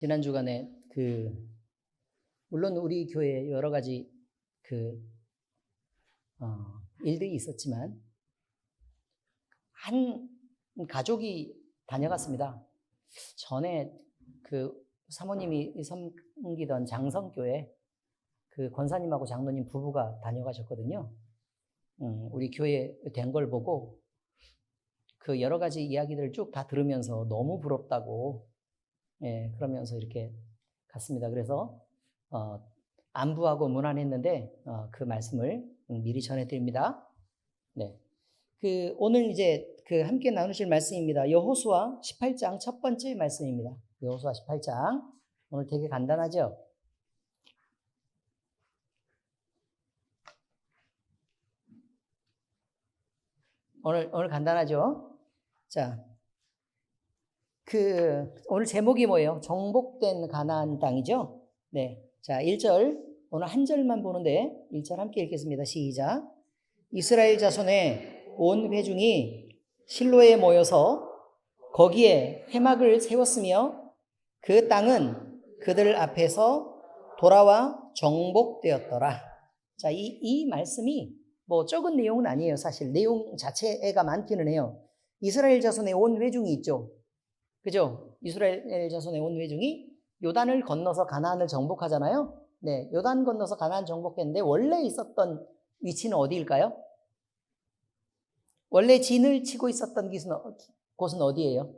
지난 주간에 물론 우리 교회에 여러 가지 일들이 있었지만 한 가족이 다녀갔습니다. 전에 사모님이 섬기던 장성교회 권사님하고 장로님 부부가 다녀가셨거든요. 우리 교회 된 걸 보고 여러 가지 이야기들을 쭉 다 들으면서 너무 부럽다고 그러면서 이렇게 갔습니다. 그래서 안부하고 문안했는데 그 말씀을 미리 전해드립니다. 네, 오늘 이제 함께 나누실 말씀입니다. 여호수아 18장 첫 번째 말씀입니다. 여호수아 18장 오늘 되게 간단하죠? 오늘 간단하죠? 자, 오늘 제목이 뭐예요? 정복된 가나안 땅이죠? 네. 자, 1절, 오늘 한 절만 보는데, 1절 함께 읽겠습니다. 시작. 이스라엘 자손의 온 회중이 실로에 모여서 거기에 회막을 세웠으며 그 땅은 그들 앞에서 돌아와 정복되었더라. 자, 이 말씀이 뭐 적은 내용은 아니에요. 사실 내용 자체가 많기는 해요. 이스라엘 자손의 온 회중이 있죠. 그죠? 이스라엘 자손의 온 회중이 요단을 건너서 가나안을 정복하잖아요. 네, 요단 건너서 가나안 정복했는데 원래 있었던 위치는 어디일까요? 원래 진을 치고 있었던 곳은 어디예요?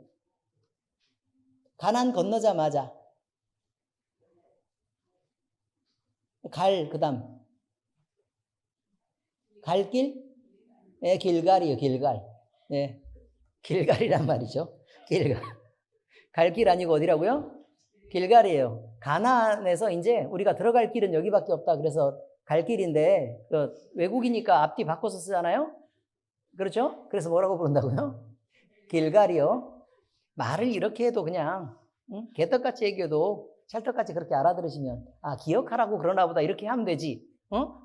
가나안 건너자마자 그다음 갈길? 네, 길갈이요, 길갈. 네, 길갈이란 말이죠. 길갈. 갈 길 아니고 어디라고요? 길갈이에요. 가나안에서 이제 우리가 들어갈 길은 여기밖에 없다. 그래서 갈 길인데 외국이니까 앞뒤 바꿔서 쓰잖아요. 그렇죠? 그래서 뭐라고 부른다고요? 길갈이요. 말을 이렇게 해도 그냥 개떡같이 얘기해도 찰떡같이 그렇게 알아들으시면 기억하라고 그러나 보다 이렇게 하면 되지.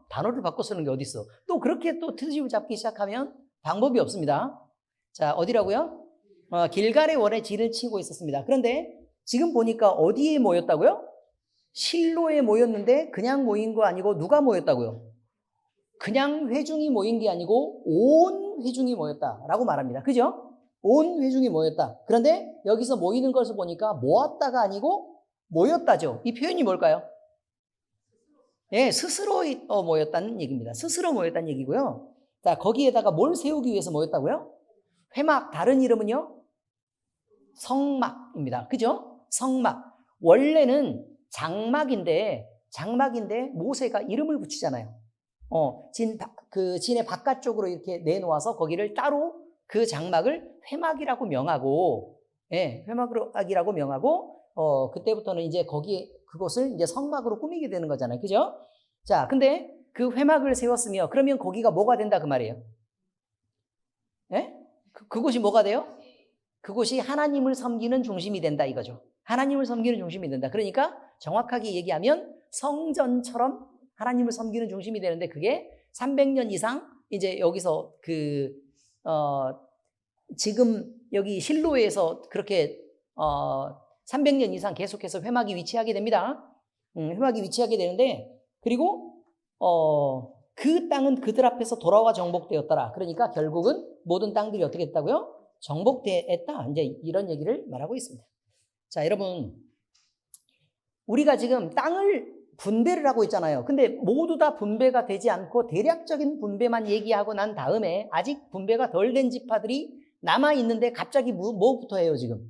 단어를 바꿔 쓰는 게 어딨어. 또 그렇게 또 트집을 잡기 시작하면 방법이 없습니다. 자, 어디라고요? 길갈의 원에 진을 치고 있었습니다. 그런데 지금 보니까 어디에 모였다고요? 실로에 모였는데 그냥 모인 거 아니고 누가 모였다고요? 그냥 회중이 모인 게 아니고 온 회중이 모였다라고 말합니다. 그죠? 온 회중이 모였다. 그런데 여기서 모이는 것을 보니까 모았다가 아니고 모였다죠. 이 표현이 뭘까요? 네, 스스로 모였다는 얘기입니다. 스스로 모였다는 얘기고요. 자, 거기에다가 뭘 세우기 위해서 모였다고요? 회막, 다른 이름은요? 성막입니다. 그죠? 성막. 원래는 장막인데 모세가 이름을 붙이잖아요. 진의 바깥쪽으로 이렇게 내놓아서 거기를 따로 그 장막을 회막이라고 명하고, 회막이라고 명하고, 그때부터는 이제 그곳을 이제 성막으로 꾸미게 되는 거잖아요. 그죠? 자, 근데 그 회막을 세웠으며, 그러면 거기가 뭐가 된다 그 말이에요? 그곳이 뭐가 돼요? 그곳이 하나님을 섬기는 중심이 된다 이거죠. 하나님을 섬기는 중심이 된다. 그러니까 정확하게 얘기하면 성전처럼 하나님을 섬기는 중심이 되는데 그게 300년 이상 이제 여기서 지금 여기 실로에서 그렇게 300년 이상 계속해서 회막이 위치하게 됩니다. 회막이 위치하게 되는데 그리고 그 땅은 그들 앞에서 돌아와 정복되었더라. 그러니까 결국은 모든 땅들이 어떻게 됐다고요? 정복되었다. 이제 이런 얘기를 말하고 있습니다. 자, 여러분, 우리가 지금 땅을 분배를 하고 있잖아요. 근데 모두 다 분배가 되지 않고 대략적인 분배만 얘기하고 난 다음에 아직 분배가 덜 된 지파들이 남아 있는데 갑자기 뭐부터 해요, 지금?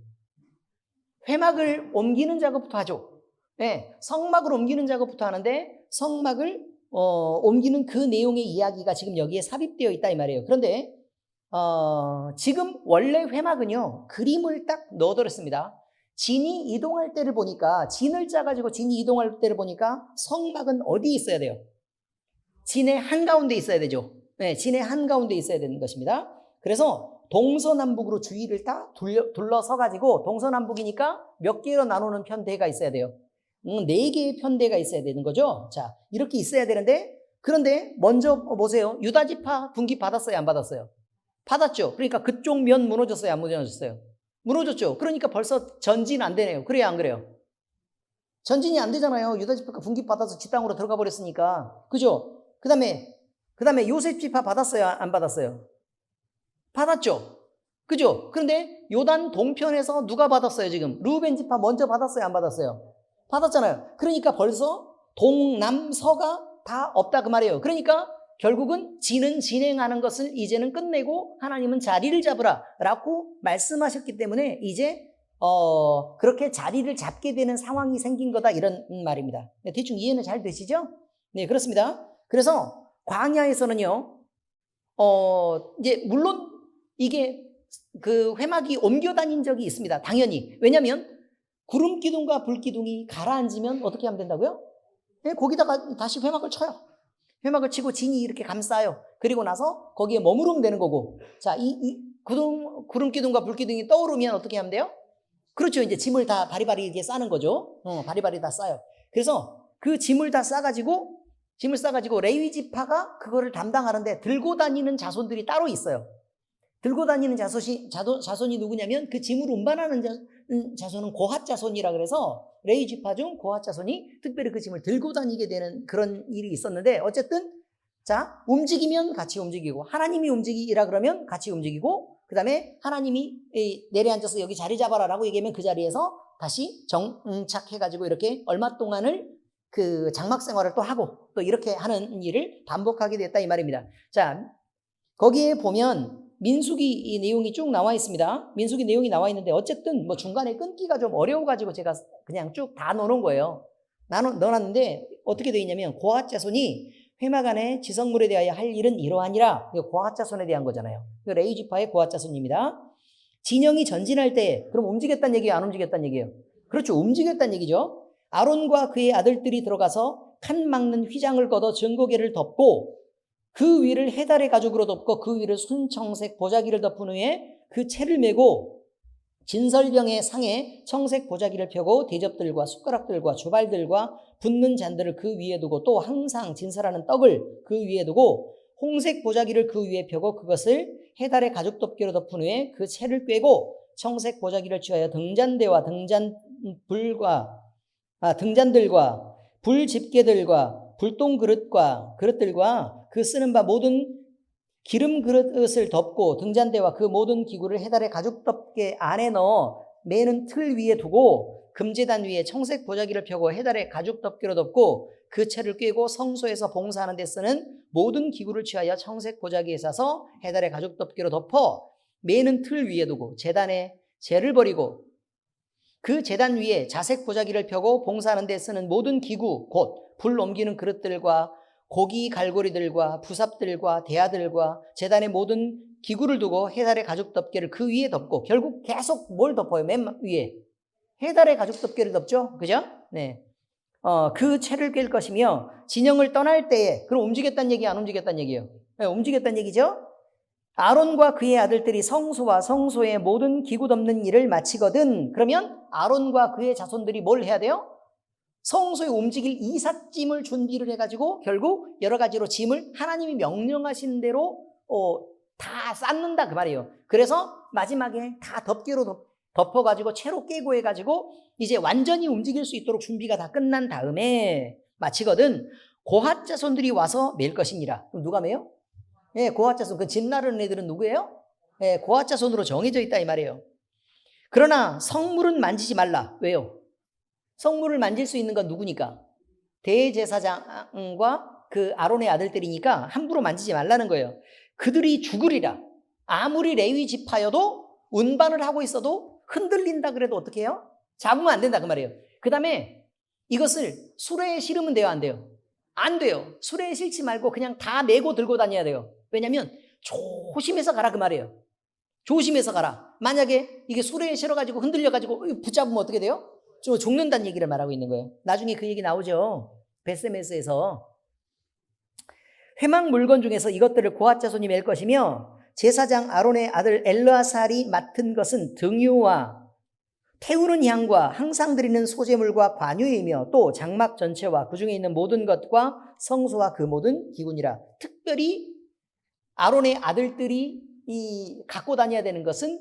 회막을 옮기는 작업부터 하죠. 네, 성막을 옮기는 작업부터 하는데 성막을 옮기는 그 내용의 이야기가 지금 여기에 삽입되어 있다 이 말이에요. 그런데 지금 원래 회막은요, 그림을 딱 넣어드렸습니다. 진이 이동할 때를 보니까, 진을 짜가지고 진이 이동할 때를 보니까 성막은 어디에 있어야 돼요? 진의 한가운데 있어야 되죠. 네, 진의 한가운데 있어야 되는 것입니다. 그래서 동서남북으로 주위를 다 둘러서가지고, 동서남북이니까 몇 개로 나누는 편대가 있어야 돼요. 4개의 편대가 있어야 되는 거죠. 자, 이렇게 있어야 되는데, 그런데 먼저 보세요. 유다지파 분기 받았어요? 안 받았어요? 받았죠. 그러니까 그쪽 면 무너졌어요? 안 무너졌어요? 무너졌죠. 그러니까 벌써 전진 안 되네요. 그래요, 안 그래요? 전진이 안 되잖아요. 유다 지파가 분깃받아서 지 땅으로 들어가 버렸으니까. 그죠? 그 다음에 요셉 지파 받았어요? 안 받았어요? 받았죠? 그죠? 그런데 요단 동편에서 누가 받았어요, 지금? 르우벤 지파 먼저 받았어요? 안 받았어요? 받았잖아요. 그러니까 벌써 동남서가 다 없다 그 말이에요. 그러니까 결국은 지는 진행하는 것을 이제는 끝내고 하나님은 자리를 잡으라 라고 말씀하셨기 때문에 이제 그렇게 자리를 잡게 되는 상황이 생긴 거다 이런 말입니다. 네, 대충 이해는 잘 되시죠? 네, 그렇습니다. 그래서 광야에서는요, 이제 물론 이게 그 회막이 옮겨 다닌 적이 있습니다. 당연히. 왜냐하면 구름 기둥과 불 기둥이 가라앉으면 어떻게 하면 된다고요? 네, 거기다가 다시 회막을 쳐요. 회막을 치고 진이 이렇게 감싸요. 그리고 나서 거기에 머무르면 되는 거고. 자, 이 구름 기둥과 불 기둥이 떠오르면 어떻게 하면 돼요? 그렇죠. 이제 짐을 다 바리바리 이렇게 싸는 거죠. 바리바리 다 싸요. 그래서 그 짐을 다 싸가지고 레위 지파가 그거를 담당하는데 들고 다니는 자손들이 따로 있어요. 들고 다니는 자손이 누구냐면 그 짐을 운반하는 자손은 고핫 자손이라 그래서 레위 지파 중 고핫 자손이 특별히 그 짐을 들고 다니게 되는 그런 일이 있었는데 어쨌든 자 움직이면 같이 움직이고 하나님이 움직이라 그러면 같이 움직이고 그 다음에 하나님이 내려앉아서 여기 자리 잡아라 라고 얘기하면 그 자리에서 다시 정착해가지고 이렇게 얼마 동안을 그 장막 생활을 또 하고 또 이렇게 하는 일을 반복하게 됐다 이 말입니다. 자, 거기에 보면 민수기 이 내용이 쭉 나와 있습니다. 민수기 내용이 나와 있는데 어쨌든 뭐 중간에 끊기가 좀 어려워가지고 제가 그냥 쭉 다 넣어놓은 거예요. 넣어놨는데 어떻게 되어 있냐면 고핫 자손이 회막 안에 지성물에 대하여 할 일은 이러하니라. 이거 고핫 자손에 대한 거잖아요. 레위 지파의 고핫 자손입니다. 진영이 전진할 때 그럼 움직였다는 얘기예요? 안 움직였다는 얘기예요? 그렇죠. 움직였다는 얘기죠. 아론과 그의 아들들이 들어가서 칸 막는 휘장을 걷어 증거계를 덮고 그 위를 해달의 가죽으로 덮고 그 위를 순청색 보자기를 덮은 후에 그 채를 메고 진설병의 상에 청색 보자기를 펴고 대접들과 숟가락들과 주발들과 붓는 잔들을 그 위에 두고 또 항상 진설하는 떡을 그 위에 두고 홍색 보자기를 그 위에 펴고 그것을 해달의 가죽 덮개로 덮은 후에 그 채를 꿰고 청색 보자기를 취하여 등잔대와 등잔들과 불 집게들과 불똥 그릇들과 그 쓰는 바 모든 기름 그릇을 덮고 등잔대와 그 모든 기구를 해달의 가죽 덮개 안에 넣어 매는 틀 위에 두고 금제단 위에 청색 보자기를 펴고 해달의 가죽 덮개로 덮고 그 채를 꿰고 성소에서 봉사하는 데 쓰는 모든 기구를 취하여 청색 보자기에 싸서 해달의 가죽 덮개로 덮어 매는 틀 위에 두고 제단에 재를 버리고 그 제단 위에 자색 보자기를 펴고 봉사하는 데 쓰는 모든 기구 곧 불 옮기는 그릇들과 고기 갈고리들과 부삽들과 대야들과 제단의 모든 기구를 두고 해달의 가죽 덮개를 그 위에 덮고 결국 계속 뭘 덮어요? 맨 위에 해달의 가죽 덮개를 덮죠? 그죠? 네. 그 채를 꿰 것이며 진영을 떠날 때에 그럼 움직였다는 얘기 안 움직였다는 얘기예요? 네, 움직였다는 얘기죠? 아론과 그의 아들들이 성소와 성소의 모든 기구 덮는 일을 마치거든 그러면 아론과 그의 자손들이 뭘 해야 돼요? 성소에 움직일 이삿짐을 준비를 해가지고 결국 여러 가지로 짐을 하나님이 명령하신 대로 다 쌓는다 그 말이에요. 그래서 마지막에 다 덮개로 덮어가지고 채로 깨고 해가지고 이제 완전히 움직일 수 있도록 준비가 다 끝난 다음에 마치거든 고핫 자손들이 와서 맬 것이니라. 그럼 누가 매요? 예, 고핫 자손. 그 짐 나르는 애들은 누구예요? 예, 고핫 자손으로 정해져 있다 이 말이에요. 그러나 성물은 만지지 말라. 왜요? 성물을 만질 수 있는 건 누구니까? 대제사장과 그 아론의 아들들이니까 함부로 만지지 말라는 거예요. 그들이 죽으리라. 아무리 레위 지파여도 운반을 하고 있어도 흔들린다 그래도 어떻게 해요? 잡으면 안 된다 그 말이에요. 그 다음에 이것을 수레에 실으면 돼요? 안 돼요? 안 돼요. 수레에 실지 말고 그냥 다 메고 들고 다녀야 돼요. 왜냐하면 조심해서 가라 그 말이에요. 조심해서 가라. 만약에 이게 수레에 실어가지고 흔들려가지고 붙잡으면 어떻게 돼요? 좀 죽는다는 얘기를 말하고 있는 거예요. 나중에 그 얘기 나오죠. 베세메스에서 회막 물건 중에서 이것들을 고핫 자손이 맬 것이며 제사장 아론의 아들 엘르아살이 맡은 것은 등유와 태우는 향과 항상 드리는 소제물과 관유이며 또 장막 전체와 그 중에 있는 모든 것과 성소와 그 모든 기구니라. 특별히 아론의 아들들이 갖고 다녀야 되는 것은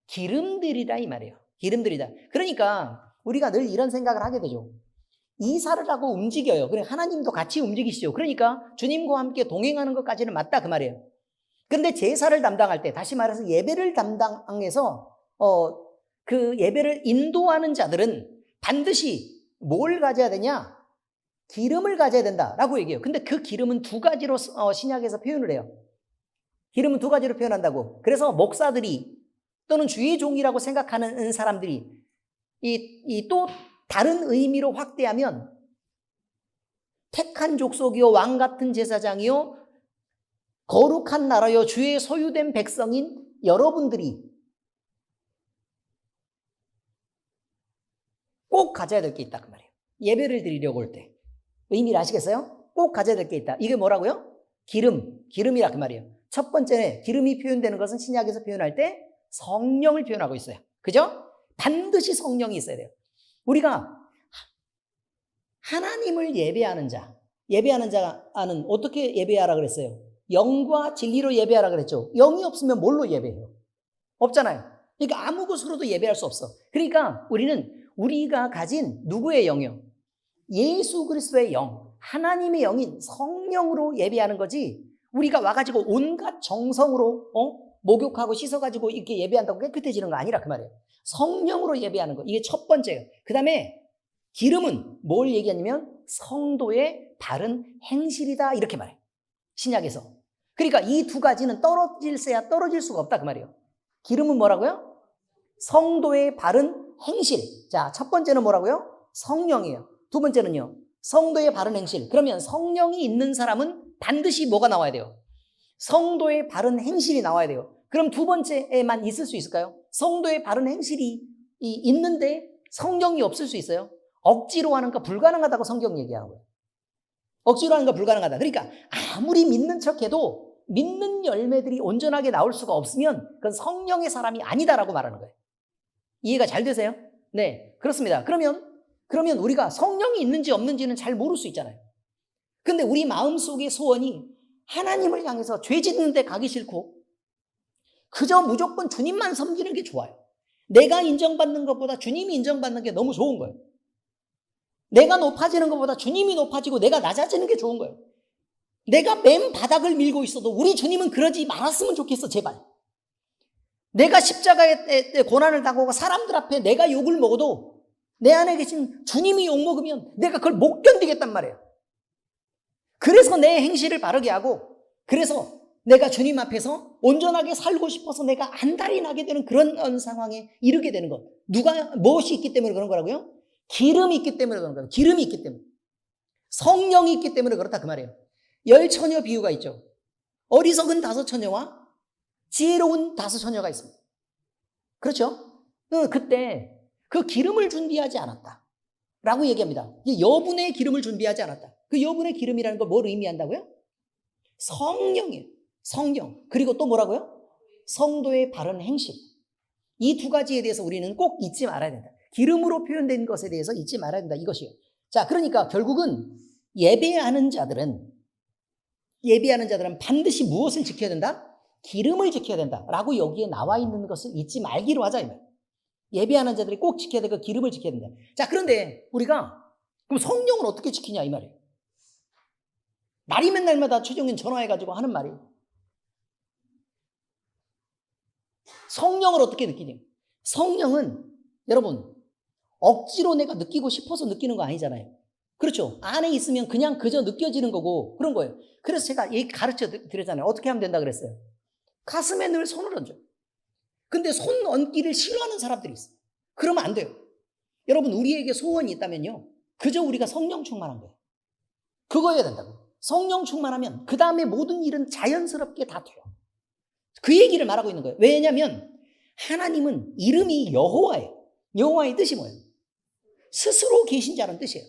기름들이다 이 말이에요. 기름들이다. 그러니까 우리가 늘 이런 생각을 하게 되죠. 이사를 하고 움직여요. 그러니까 하나님도 같이 움직이시죠. 그러니까 주님과 함께 동행하는 것까지는 맞다 그 말이에요. 근데 제사를 담당할 때, 다시 말해서 예배를 담당해서 그 예배를 인도하는 자들은 반드시 뭘 가져야 되냐? 기름을 가져야 된다라고 얘기해요. 근데 그 기름은 두 가지로 신약에서 표현을 해요. 기름은 두 가지로 표현한다고. 그래서 목사들이 또는 주의 종이라고 생각하는 사람들이 이 또 다른 의미로 확대하면 택한 족속이요 왕 같은 제사장이요 거룩한 나라요 주의 소유된 백성인 여러분들이 꼭 가져야 될 게 있다 그 말이에요. 예배를 드리려고 할 때 의미를 아시겠어요? 꼭 가져야 될 게 있다. 이게 뭐라고요? 기름이라 그 말이에요. 첫 번째 기름이 표현되는 것은 신약에서 표현할 때 성령을 표현하고 있어요. 그죠? 반드시 성령이 있어야 돼요. 우리가 하나님을 예배하는 자는 어떻게 예배하라 그랬어요? 영과 진리로 예배하라 그랬죠. 영이 없으면 뭘로 예배해요? 없잖아요. 그러니까 아무 것으로도 예배할 수 없어. 그러니까 우리가 가진 누구의 영이요? 예수 그리스도의 영, 하나님의 영인 성령으로 예배하는 거지. 우리가 와가지고 온갖 정성으로 목욕하고 씻어가지고 이렇게 예배한다고 깨끗해지는 거 아니라 그 말이에요. 성령으로 예배하는 거. 이게 첫 번째예요. 그 다음에 기름은 뭘 얘기하냐면 성도의 바른 행실이다 이렇게 말해요. 신약에서. 그러니까 이 두 가지는 떨어질 수가 없다 그 말이에요. 기름은 뭐라고요? 성도의 바른 행실. 자, 첫 번째는 뭐라고요? 성령이에요. 두 번째는요, 성도의 바른 행실. 그러면 성령이 있는 사람은 반드시 뭐가 나와야 돼요? 성도의 바른 행실이 나와야 돼요. 그럼 두 번째에만 있을 수 있을까요? 성도의 바른 행실이 있는데 성령이 없을 수 있어요? 억지로 하는 거 불가능하다고 성경 얘기하는 거예요. 억지로 하는 거 불가능하다. 그러니까 아무리 믿는 척해도 믿는 열매들이 온전하게 나올 수가 없으면 그건 성령의 사람이 아니다라고 말하는 거예요. 이해가 잘 되세요? 네, 그렇습니다. 그러면 우리가 성령이 있는지 없는지는 잘 모를 수 있잖아요. 근데 우리 마음속의 소원이 하나님을 향해서 죄 짓는 데 가기 싫고 그저 무조건 주님만 섬기는 게 좋아요. 내가 인정받는 것보다 주님이 인정받는 게 너무 좋은 거예요. 내가 높아지는 것보다 주님이 높아지고 내가 낮아지는 게 좋은 거예요. 내가 맨 바닥을 밀고 있어도 우리 주님은 그러지 말았으면 좋겠어, 제발. 내가 십자가의 고난을 당하고 사람들 앞에 내가 욕을 먹어도 내 안에 계신 주님이 욕먹으면 내가 그걸 못 견디겠단 말이에요. 그래서 내 행실을 바르게 하고 그래서 내가 주님 앞에서 온전하게 살고 싶어서 내가 안달이 나게 되는 그런 상황에 이르게 되는 것. 무엇이 있기 때문에 그런 거라고요? 기름이 있기 때문에 그런 거예요. 기름이 있기 때문에. 성령이 있기 때문에 그렇다 그 말이에요. 10처녀 비유가 있죠. 어리석은 5처녀와 지혜로운 5처녀가 있습니다. 그렇죠? 그때 그 기름을 준비하지 않았다 라고 얘기합니다. 여분의 기름을 준비하지 않았다. 그 여분의 기름이라는 걸 뭘 의미한다고요? 성령이에요. 성령. 그리고 또 뭐라고요? 성도의 바른 행실. 이 두 가지에 대해서 우리는 꼭 잊지 말아야 된다. 기름으로 표현된 것에 대해서 잊지 말아야 된다. 이것이요. 자, 그러니까 결국은 예배하는 자들은 반드시 무엇을 지켜야 된다? 기름을 지켜야 된다 라고 여기에 나와 있는 것을 잊지 말기로 하자. 예배하는 자들이 꼭 지켜야 될 그 기름을 지켜야 된다. 자, 그런데 우리가 그럼 성령을 어떻게 지키냐 이 말이에요. 날이면 날마다 최종인 전화해가지고 하는 말이 성령을 어떻게 느끼냐. 성령은 여러분 억지로 내가 느끼고 싶어서 느끼는 거 아니잖아요. 그렇죠. 안에 있으면 그냥 그저 느껴지는 거고 그런 거예요. 그래서 제가 가르쳐 드렸잖아요. 어떻게 하면 된다 그랬어요. 가슴에 늘 손을 얹어요. 근데 손 얹기를 싫어하는 사람들이 있어요. 그러면 안 돼요. 여러분 우리에게 소원이 있다면요. 그저 우리가 성령 충만한 거예요. 그거여야 된다고. 성령 충만하면 그 다음에 모든 일은 자연스럽게 다 돼요. 그 얘기를 말하고 있는 거예요. 왜냐하면 하나님은 이름이 여호와예요. 여호와의 뜻이 뭐예요? 스스로 계신 자라는 뜻이에요.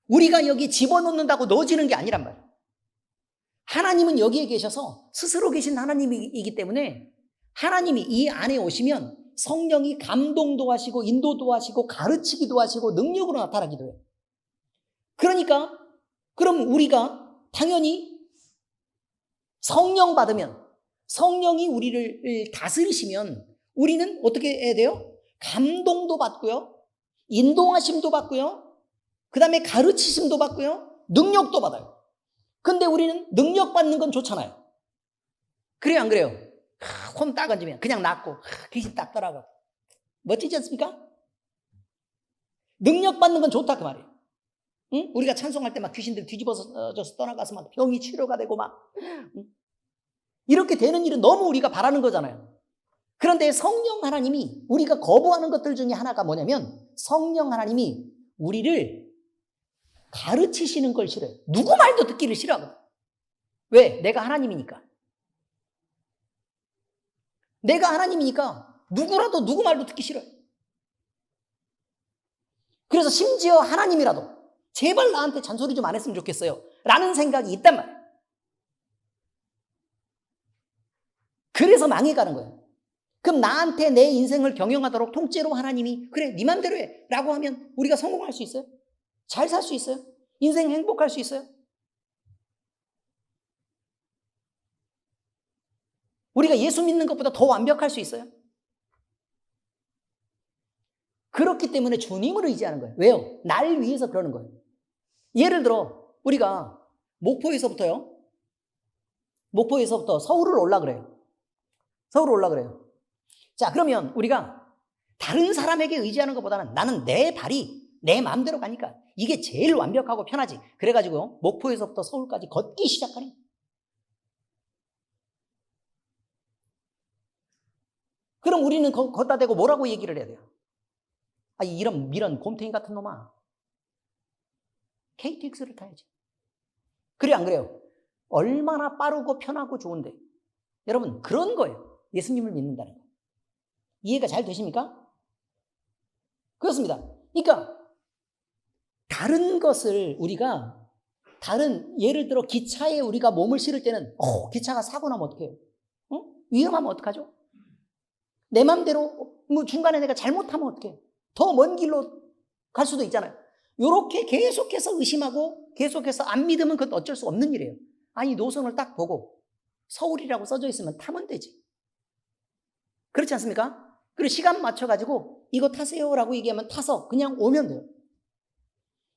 우리가 여기 집어넣는다고 넣어지는 게 아니란 말이에요. 하나님은 여기에 계셔서 스스로 계신 하나님이기 때문에 하나님이 이 안에 오시면 성령이 감동도 하시고 인도도 하시고 가르치기도 하시고 능력으로 나타나기도 해요. 그러니까 그럼 우리가 당연히 성령 받으면 성령이 우리를 다스리시면 우리는 어떻게 해야 돼요? 감동도 받고요. 인도하심도 받고요. 그 다음에 가르치심도 받고요. 능력도 받아요. 근데 우리는 능력 받는 건 좋잖아요. 그래요, 안 그래요? 손 딱 얹으면 그냥 낫고 귀신 딱 떠나고. 멋지지 않습니까? 능력 받는 건 좋다 그 말이에요. 응? 우리가 찬송할 때 막 귀신들 뒤집어져서 떠나가서 막 병이 치료가 되고 막 이렇게 되는 일은 너무 우리가 바라는 거잖아요. 그런데 성령 하나님이 우리가 거부하는 것들 중에 하나가 뭐냐면 성령 하나님이 우리를 가르치시는 걸 싫어요. 누구 말도 듣기를 싫어하거든. 왜? 내가 하나님이니까. 내가 하나님이니까 누구라도 누구 말도 듣기 싫어요. 그래서 심지어 하나님이라도 제발 나한테 잔소리 좀 안 했으면 좋겠어요 라는 생각이 있단 말이에요. 그래서 망해가는 거예요. 그럼 나한테 내 인생을 경영하도록 통째로 하나님이 그래 네 맘대로 해 라고 하면 우리가 성공할 수 있어요? 잘 살 수 있어요? 인생 행복할 수 있어요? 우리가 예수 믿는 것보다 더 완벽할 수 있어요? 그렇기 때문에 주님을 의지하는 거예요. 왜요? 날 위해서 그러는 거예요. 예를 들어 우리가 목포에서부터 서울을 올라 그래요. 서울을 올라 그래요. 자, 그러면 우리가 다른 사람에게 의지하는 것보다는 나는 내 발이 내 마음대로 가니까 이게 제일 완벽하고 편하지. 그래가지고 목포에서부터 서울까지 걷기 시작하는 거예요. 그럼 우리는 걷다 대고 뭐라고 얘기를 해야 돼요? 아, 이런 곰탱이 같은 놈아. KTX를 타야지. 그래, 안 그래요? 얼마나 빠르고 편하고 좋은데. 여러분, 그런 거예요. 예수님을 믿는다는 거. 이해가 잘 되십니까? 그렇습니다. 그러니까 다른 것을 우리가 예를 들어 기차에 우리가 몸을 실을 때는 기차가 사고 나면 어떡해요? 위험하면 어떡하죠? 내 맘대로 중간에 내가 잘못하면 어떡해요? 더 먼 길로 갈 수도 있잖아요. 이렇게 계속해서 의심하고 계속해서 안 믿으면 그것도 어쩔 수 없는 일이에요. 아니 노선을 딱 보고 서울이라고 써져 있으면 타면 되지. 그렇지 않습니까? 그리고 시간 맞춰가지고 이거 타세요라고 얘기하면 타서 그냥 오면 돼요.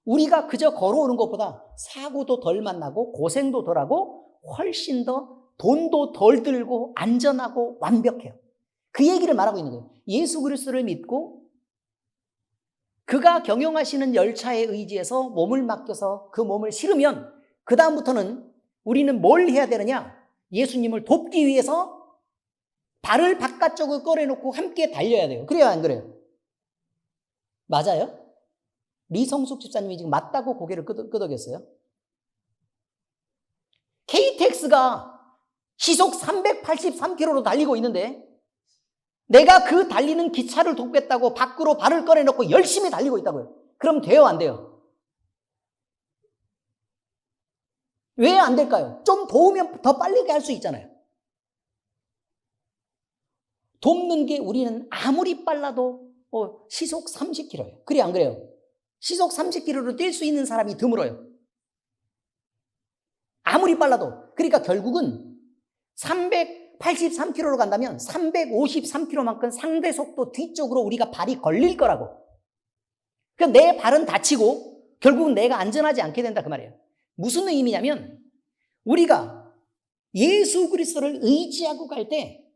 우리가 그저 걸어오는 것보다 사고도 덜 만나고 고생도 덜하고 훨씬 더 돈도 덜 들고 안전하고 완벽해요. 그 얘기를 말하고 있는 거예요. 예수 그리스도를 믿고 그가 경영하시는 열차에 의지해서 몸을 맡겨서 그 몸을 실으면 그 다음부터는 우리는 뭘 해야 되느냐? 예수님을 돕기 위해서 발을 바깥쪽으로 꺼내놓고 함께 달려야 돼요. 그래요, 안 그래요? 맞아요? 리성숙 집사님이 지금 맞다고 고개를 끄덕였어요. KTX가 시속 383km로 달리고 있는데 내가 그 달리는 기차를 돕겠다고 밖으로 발을 꺼내놓고 열심히 달리고 있다고요. 그럼 돼요, 안 돼요? 왜 안 될까요? 좀 도우면 더 빨리 갈 수 있잖아요. 돕는 게 우리는 아무리 빨라도 시속 30km예요. 그래, 안 그래요? 시속 30km로 뛸 수 있는 사람이 드물어요. 아무리 빨라도. 그러니까 결국은 383km로 간다면 353km만큼 상대 속도 뒤쪽으로 우리가 발이 걸릴 거라고. 그러니까 내 발은 다치고 결국은 내가 안전하지 않게 된다 그 말이에요. 무슨 의미냐면 우리가 예수 그리스도를 의지하고 갈 때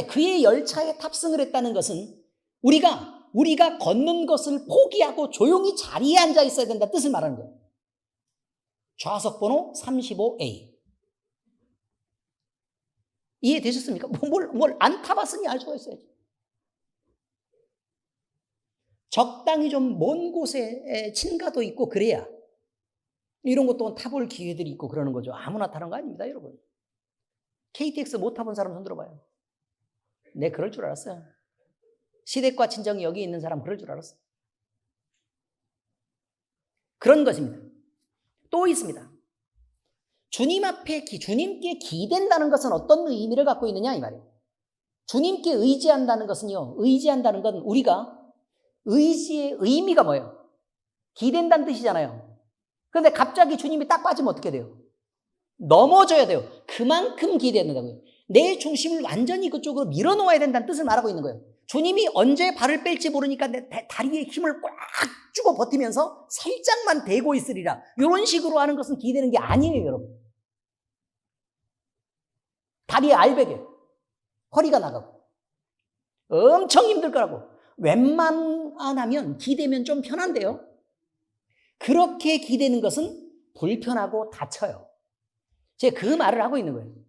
그의 열차에 탑승을 했다는 것은 우리가 걷는 것을 포기하고 조용히 자리에 앉아 있어야 된다 뜻을 말하는 거예요. 좌석 번호 35A. 이해되셨습니까? 뭘 안 타봤으니 알 수가 있어야지. 적당히 좀 먼 곳에 친가도 있고 그래야 이런 것도 타볼 기회들이 있고 그러는 거죠. 아무나 타는 거 아닙니다, 여러분. KTX 못 타본 사람 손 들어봐요. 네, 그럴 줄 알았어요. 시댁과 친정이 여기 있는 사람 그럴 줄 알았어요. 그런 것입니다. 또 있습니다. 주님 앞에 주님께 기댄다는 것은 어떤 의미를 갖고 있느냐 이 말이에요. 주님께 의지한다는 것은요. 의지한다는 건 우리가 의지의 의미가 뭐예요? 기댄다는 뜻이잖아요. 그런데 갑자기 주님이 딱 빠지면 어떻게 돼요? 넘어져야 돼요. 그만큼 기대해야 된다고요. 내 중심을 완전히 그쪽으로 밀어놓아야 된다는 뜻을 말하고 있는 거예요. 주님이 언제 발을 뺄지 모르니까 내 다리에 힘을 꽉 주고 버티면서 살짝만 대고 있으리라. 이런 식으로 하는 것은 기대는 게 아니에요, 여러분. 다리에 알배겨. 허리가 나가고. 엄청 힘들 거라고. 웬만하면 기대면 좀 편한데요. 그렇게 기대는 것은 불편하고 다쳐요. 제가 그 말을 하고 있는 거예요.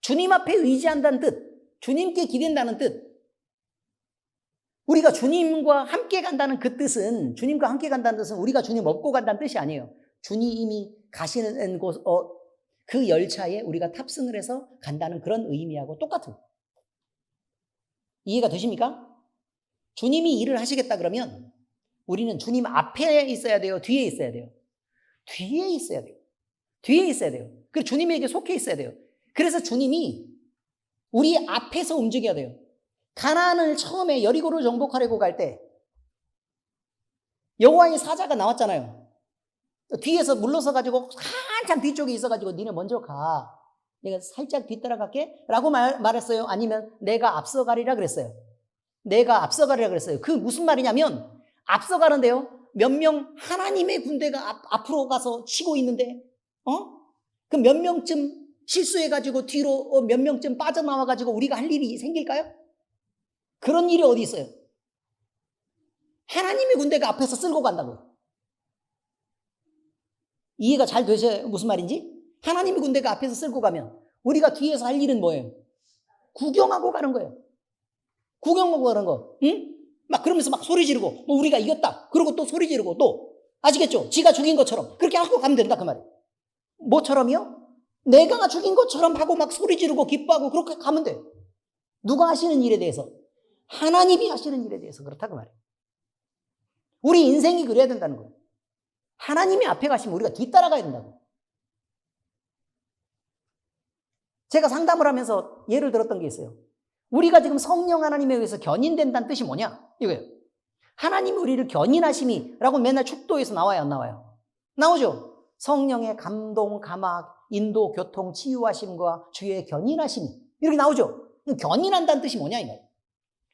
주님 앞에 의지한다는 뜻, 주님께 기댄다는 뜻, 우리가 주님과 함께 간다는 그 뜻은, 주님과 함께 간다는 뜻은 우리가 주님 업고 간다는 뜻이 아니에요. 주님이 가시는 곳, 그 열차에 우리가 탑승을 해서 간다는 그런 의미하고 똑같은. 이해가 되십니까? 주님이 일을 하시겠다 그러면 우리는 주님 앞에 있어야 돼요? 뒤에 있어야 돼요? 뒤에 있어야 돼요. 뒤에 있어야 돼요. 그리고 주님에게 속해 있어야 돼요. 그래서 주님이 우리 앞에서 움직여야 돼요. 가나안을 처음에 여리고를 정복하려고 갈 때 여호와의 사자가 나왔잖아요. 뒤에서 물러서 가지고 한참 뒤쪽에 있어 가지고 니네 먼저 가. 내가 살짝 뒤따라갈게 라고 말했어요? 아니면 내가 앞서가리라 그랬어요? 내가 앞서가리라 그랬어요. 그 무슨 말이냐면 앞서가는데요. 몇 명 하나님의 군대가 앞으로 가서 치고 있는데 그 몇 명쯤 실수해가지고 뒤로 몇 명쯤 빠져나와가지고 우리가 할 일이 생길까요? 그런 일이 어디 있어요? 하나님의 군대가 앞에서 쓸고 간다고요. 이해가 잘 되셔요? 무슨 말인지? 하나님의 군대가 앞에서 쓸고 가면 우리가 뒤에서 할 일은 뭐예요? 구경하고 가는 거예요. 구경하고 가는 거. 응? 막 그러면서 막 소리 지르고 우리가 이겼다. 그러고 또 소리 지르고 또 아시겠죠? 지가 죽인 것처럼 그렇게 하고 가면 된다 그 말이에요. 뭐처럼요? 내가 죽인 것처럼 하고 막 소리 지르고 기뻐하고 그렇게 가면 돼. 누가 하시는 일에 대해서? 하나님이 하시는 일에 대해서 그렇다 그 말이에요. 우리 인생이 그래야 된다는 거예요. 하나님이 앞에 가시면 우리가 뒤따라가야 된다고. 제가 상담을 하면서 예를 들었던 게 있어요. 우리가 지금 성령 하나님에 의해서 견인된다는 뜻이 뭐냐? 이거예요. 하나님이 우리를 견인하심이라고 맨날 축도에서 나와요, 안 나와요? 나오죠. 성령의 감동, 감화, 인도, 교통, 치유하심과 주의 견인하심 이렇게 나오죠. 견인한다는 뜻이 뭐냐 이 말이에요.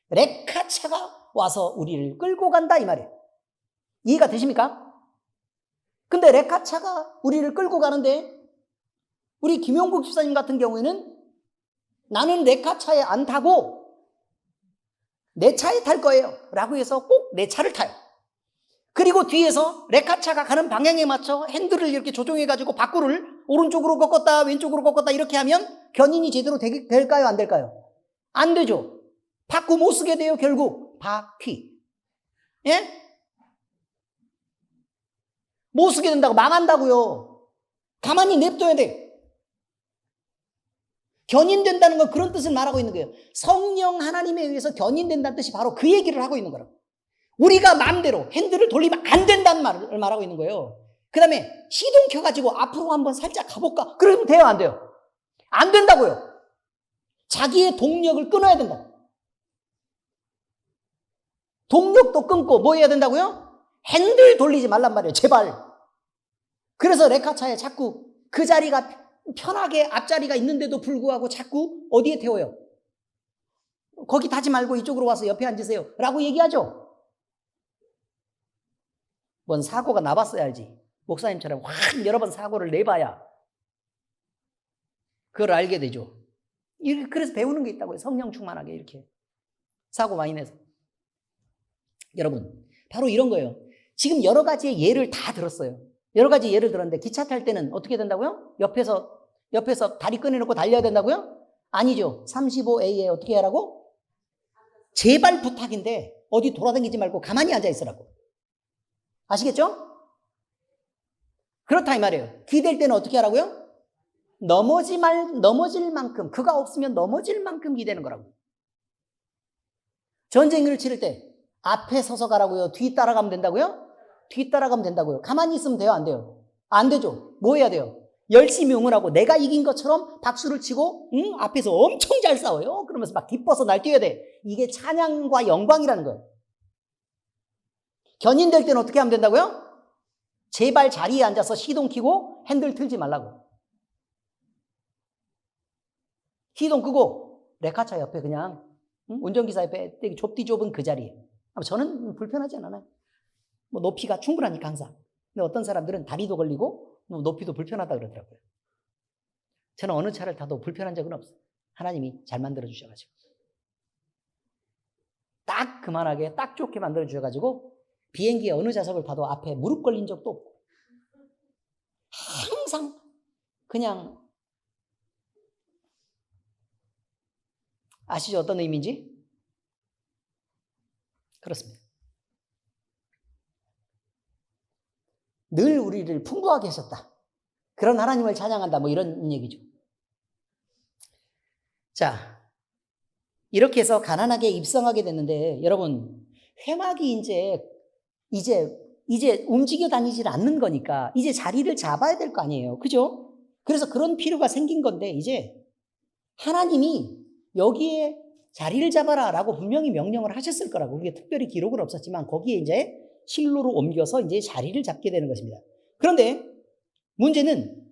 레카차가 와서 우리를 끌고 간다 이 말이에요. 이해가 되십니까? 근데 레카차가 우리를 끌고 가는데 우리 김용국 집사님 같은 경우에는 나는 레카차에 안 타고 내 차에 탈 거예요 라고 해서 꼭 내 차를 타요. 그리고 뒤에서 레카차가 가는 방향에 맞춰 핸들을 이렇게 조종해가지고 바퀴를 오른쪽으로 꺾었다 왼쪽으로 꺾었다 이렇게 하면 견인이 제대로 될까요? 안 될까요? 안 되죠. 바퀴 못 쓰게 돼요. 결국 바퀴. 예? 못 쓰게 된다고 망한다고요. 가만히 냅둬야 돼. 견인된다는 건 그런 뜻을 말하고 있는 거예요. 성령 하나님에 의해서 견인된다는 뜻이 바로 그 얘기를 하고 있는 거라고. 우리가 마음대로 핸들을 돌리면 안 된다는 말을 말하고 있는 거예요. 그 다음에 시동 켜가지고 앞으로 한번 살짝 가볼까? 그러면 돼요? 안 돼요? 안 된다고요. 자기의 동력을 끊어야 된다. 동력도 끊고 뭐 해야 된다고요? 핸들 돌리지 말란 말이에요. 제발. 그래서 레카차에 자꾸 그 자리가 편하게 앞자리가 있는데도 불구하고 자꾸 어디에 태워요? 거기 타지 말고 이쪽으로 와서 옆에 앉으세요 라고 얘기하죠. 뭔 사고가 나봤어야 알지. 목사님처럼 확 여러 번 사고를 내봐야 그걸 알게 되죠. 그래서 배우는 게 있다고요. 성령 충만하게 이렇게 사고 많이 내서. 여러분 바로 이런 거예요. 지금 여러 가지의 예를 다 들었어요. 여러 가지 예를 들었는데 기차 탈 때는 어떻게 된다고요? 옆에서 다리 꺼내놓고 달려야 된다고요? 아니죠. 35A에 어떻게 하라고? 제발 부탁인데 어디 돌아다니지 말고 가만히 앉아 있으라고. 아시겠죠? 그렇다 이 말이에요. 기댈 때는 어떻게 하라고요? 넘어질 만큼, 그가 없으면 넘어질 만큼 기대는 거라고. 전쟁을 치를 때 앞에 서서 가라고요? 뒤 따라가면 된다고요? 뒤 따라가면 된다고요. 가만히 있으면 돼요? 안 돼요? 안 되죠. 뭐 해야 돼요? 열심히 응원하고 내가 이긴 것처럼 박수를 치고 앞에서 엄청 잘 싸워요. 그러면서 막 기뻐서 날뛰어야 돼. 이게 찬양과 영광이라는 거예요. 견인될 때는 어떻게 하면 된다고요? 제발 자리에 앉아서 시동 켜고 핸들 틀지 말라고. 시동 끄고 레카차 옆에 그냥 운전기사 옆에 되게 좁디 좁은 그 자리에. 저는 불편하지 않아요. 뭐 높이가 충분하니까 항상. 근데 어떤 사람들은 다리도 걸리고 높이도 불편하다 그러더라고요. 저는 어느 차를 타도 불편한 적은 없어요. 하나님이 잘 만들어 주셔가지고. 딱 그만하게 딱 좋게 만들어 주셔가지고 비행기에 어느 좌석을 타도 앞에 무릎 걸린 적도 없고 항상 그냥 아시죠? 어떤 의미인지? 그렇습니다. 늘 우리를 풍부하게 하셨다. 그런 하나님을 찬양한다. 뭐 이런 얘기죠. 자, 이렇게 해서 가난하게 입성하게 됐는데 여러분 회막이 이제 움직여 다니질 않는 거니까 이제 자리를 잡아야 될 거 아니에요. 그죠? 그래서 그런 필요가 생긴 건데 이제 하나님이 여기에 자리를 잡아라 라고 분명히 명령을 하셨을 거라고. 그게 특별히 기록은 없었지만 거기에 이제 실로로 옮겨서 이제 자리를 잡게 되는 것입니다. 그런데 문제는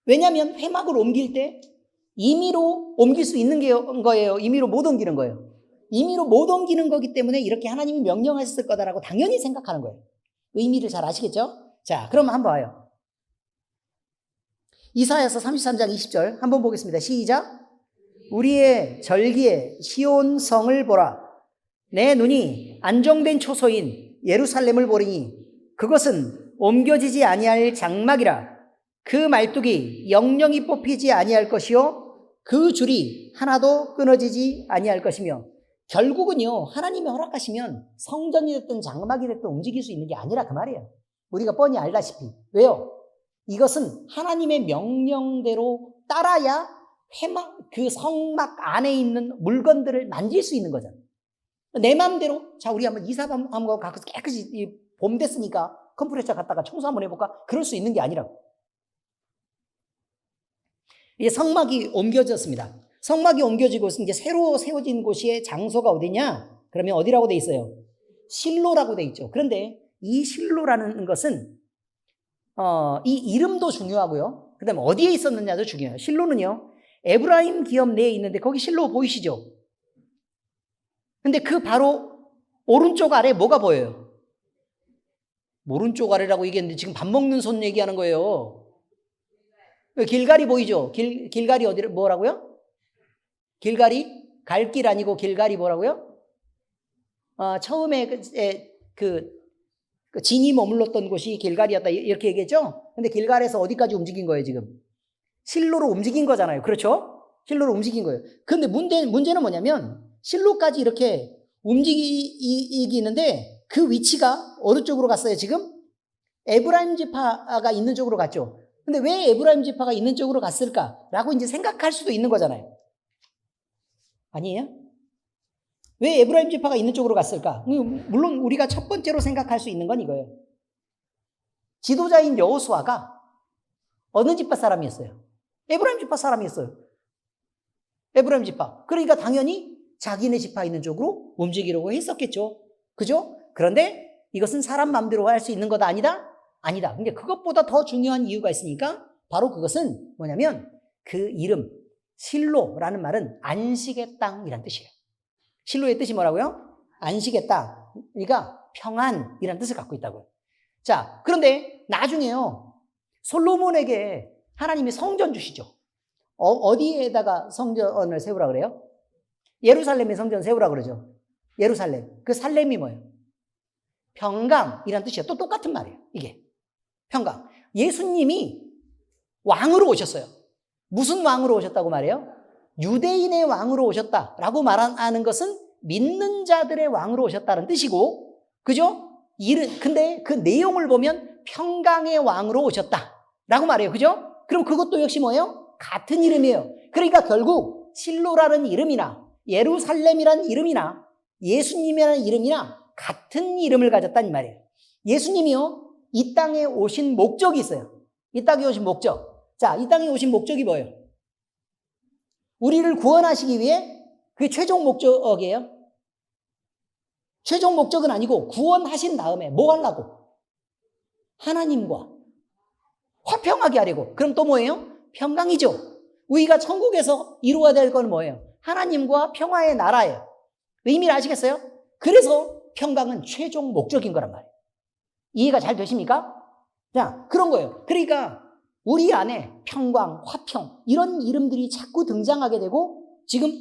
왜냐하면 회막을 옮길 때 임의로 옮길 수 있는 거예요. 임의로 못 옮기는 거예요. 임의로 못 옮기는 거기 때문에 이렇게 하나님이 명령하셨을 거다라고 당연히 생각하는 거예요. 의미를 잘 아시겠죠? 자, 그럼 한번 봐요. 이사야서 33장 20절 한번 보겠습니다. 시작. 우리의 절기에 시온 성을 보라. 내 눈이 안정된 초소인 예루살렘을 보리니 그것은 옮겨지지 아니할 장막이라. 그 말뚝이 영영이 뽑히지 아니할 것이요 그 줄이 하나도 끊어지지 아니할 것이며. 결국은요 하나님이 허락하시면 성전이 됐든 장막이 됐든 움직일 수 있는 게 아니라 그 말이에요. 우리가 뻔히 알다시피. 왜요? 이것은 하나님의 명령대로 따라야 회막, 그 성막 안에 있는 물건들을 만질 수 있는 거잖아요. 내 마음대로 자 우리 한번 이사 한번 가서 깨끗이 봄 됐으니까 컴프레셔 갖다가 청소 한번 해볼까? 그럴 수 있는 게 아니라고. 이제 성막이 옮겨졌습니다. 성막이 옮겨지고 이제 새로 세워진 곳의 장소가 어디냐? 그러면 어디라고 돼 있어요? 실로라고 돼 있죠. 그런데 이 실로라는 것은 이 이름도 중요하고요. 그 다음에 어디에 있었느냐도 중요해요. 실로는요 에브라임 기업 내에 있는데 거기 실로 보이시죠? 근데 그 바로 오른쪽 아래 뭐가 보여요? 오른쪽 아래라고 얘기했는데 지금 밥 먹는 손 얘기하는 거예요. 길갈이 보이죠? 길갈이 어디를 뭐라고요? 길갈이 갈 길 아니고 길갈이 뭐라고요? 처음에 그 진이 머물렀던 곳이 길갈이었다 이렇게 얘기했죠? 근데 길갈에서 어디까지 움직인 거예요 지금? 실로로 움직인 거잖아요. 그렇죠? 실로로 움직인 거예요. 근데 문제는 뭐냐면 실로까지 이렇게 움직이는데 그 위치가 어느 쪽으로 갔어요 지금? 에브라임 지파가 있는 쪽으로 갔죠. 근데 왜 에브라임 지파가 있는 쪽으로 갔을까라고 이제 생각할 수도 있는 거잖아요. 아니에요? 왜 에브라임 지파가 있는 쪽으로 갔을까? 물론 우리가 첫 번째로 생각할 수 있는 건 이거예요. 지도자인 여호수아가 어느 지파 사람이었어요? 에브라임 지파 사람이었어요. 에브라임 지파. 그러니까 당연히 자기네 지파 있는 쪽으로 움직이려고 했었겠죠. 그죠? 그런데 이것은 사람 마음대로 할 수 있는 것 아니다? 아니다. 근데 그것보다 더 중요한 이유가 있으니까 바로 그것은 뭐냐면 그 이름 실로라는 말은 안식의 땅이란 뜻이에요. 실로의 뜻이 뭐라고요? 안식의 땅. 그러니까 평안이라는 뜻을 갖고 있다고요. 자, 그런데 나중에요. 솔로몬에게 하나님이 성전 주시죠. 어디에다가 성전을 세우라 그래요? 예루살렘에 성전 세우라 그러죠. 예루살렘. 그 살렘이 뭐예요? 평강이란 뜻이에요. 또 똑같은 말이에요. 이게. 평강. 예수님이 왕으로 오셨어요. 무슨 왕으로 오셨다고 말해요? 유대인의 왕으로 오셨다라고 말하는 것은 믿는 자들의 왕으로 오셨다는 뜻이고, 그죠? 근데 그 내용을 보면 평강의 왕으로 오셨다라고 말해요. 그죠? 그럼 그것도 역시 뭐예요? 같은 이름이에요. 그러니까 결국 실로라는 이름이나 예루살렘이라는 이름이나 예수님이라는 이름이나 같은 이름을 가졌다는 말이에요. 예수님이요, 이 땅에 오신 목적이 있어요. 이 땅에 오신 목적. 자, 이 땅에 오신 목적이 뭐예요? 우리를 구원하시기 위해 그게 최종 목적이에요. 최종 목적은 아니고 구원하신 다음에 뭐 하려고? 하나님과 화평하게 하려고. 그럼 또 뭐예요? 평강이죠. 우리가 천국에서 이루어야 될 건 뭐예요? 하나님과 평화의 나라예요. 의미를 아시겠어요? 그래서 평강은 최종 목적인 거란 말이에요. 이해가 잘 되십니까? 자, 그런 거예요. 그러니까 우리 안에 평강, 화평 이런 이름들이 자꾸 등장하게 되고 지금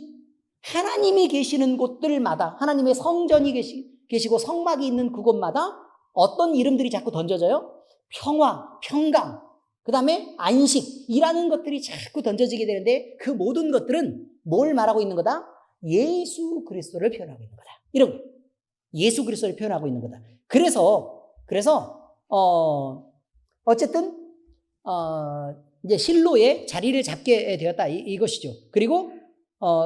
하나님이 계시는 곳들마다 하나님의 성전이 계시고 성막이 있는 그곳마다 어떤 이름들이 자꾸 던져져요? 평화, 평강, 그 다음에 안식이라는 것들이 자꾸 던져지게 되는데 그 모든 것들은 뭘 말하고 있는 거다? 예수 그리스도를 표현하고 있는 거다. 이런 거예요. 예수 그리스도를 표현하고 있는 거다. 그래서 어쨌든 이제 실로의 자리를 잡게 되었다 이것이죠. 그리고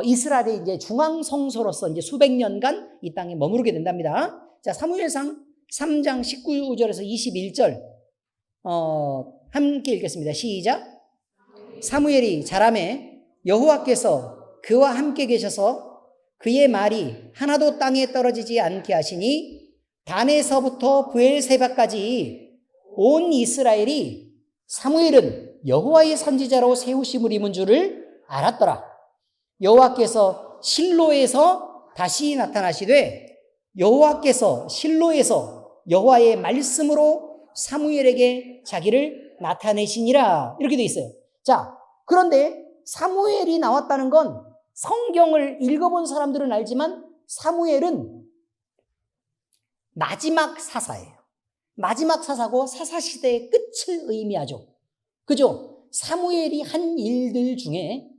이스라엘의 이제 중앙 성소로서 이제 수백 년간 이 땅에 머무르게 된답니다. 자, 사무엘상 3장 19절에서 21절 함께 읽겠습니다. 시작. 사무엘이 자라매 여호와께서 그와 함께 계셔서 그의 말이 하나도 땅에 떨어지지 않게 하시니 단에서부터 브엘세바까지 온 이스라엘이 사무엘은 여호와의 선지자로 세우심을 입은 줄을 알았더라. 여호와께서 실로에서 다시 나타나시되 여호와께서 실로에서 여호와의 말씀으로 사무엘에게 자기를 나타내시니라. 이렇게 돼 있어요. 자, 그런데 사무엘이 나왔다는 건 성경을 읽어본 사람들은 알지만 사무엘은 마지막 사사예요. 마지막 사사고 사사시대의 끝을 의미하죠. 그죠? 사무엘이 한 일들 중에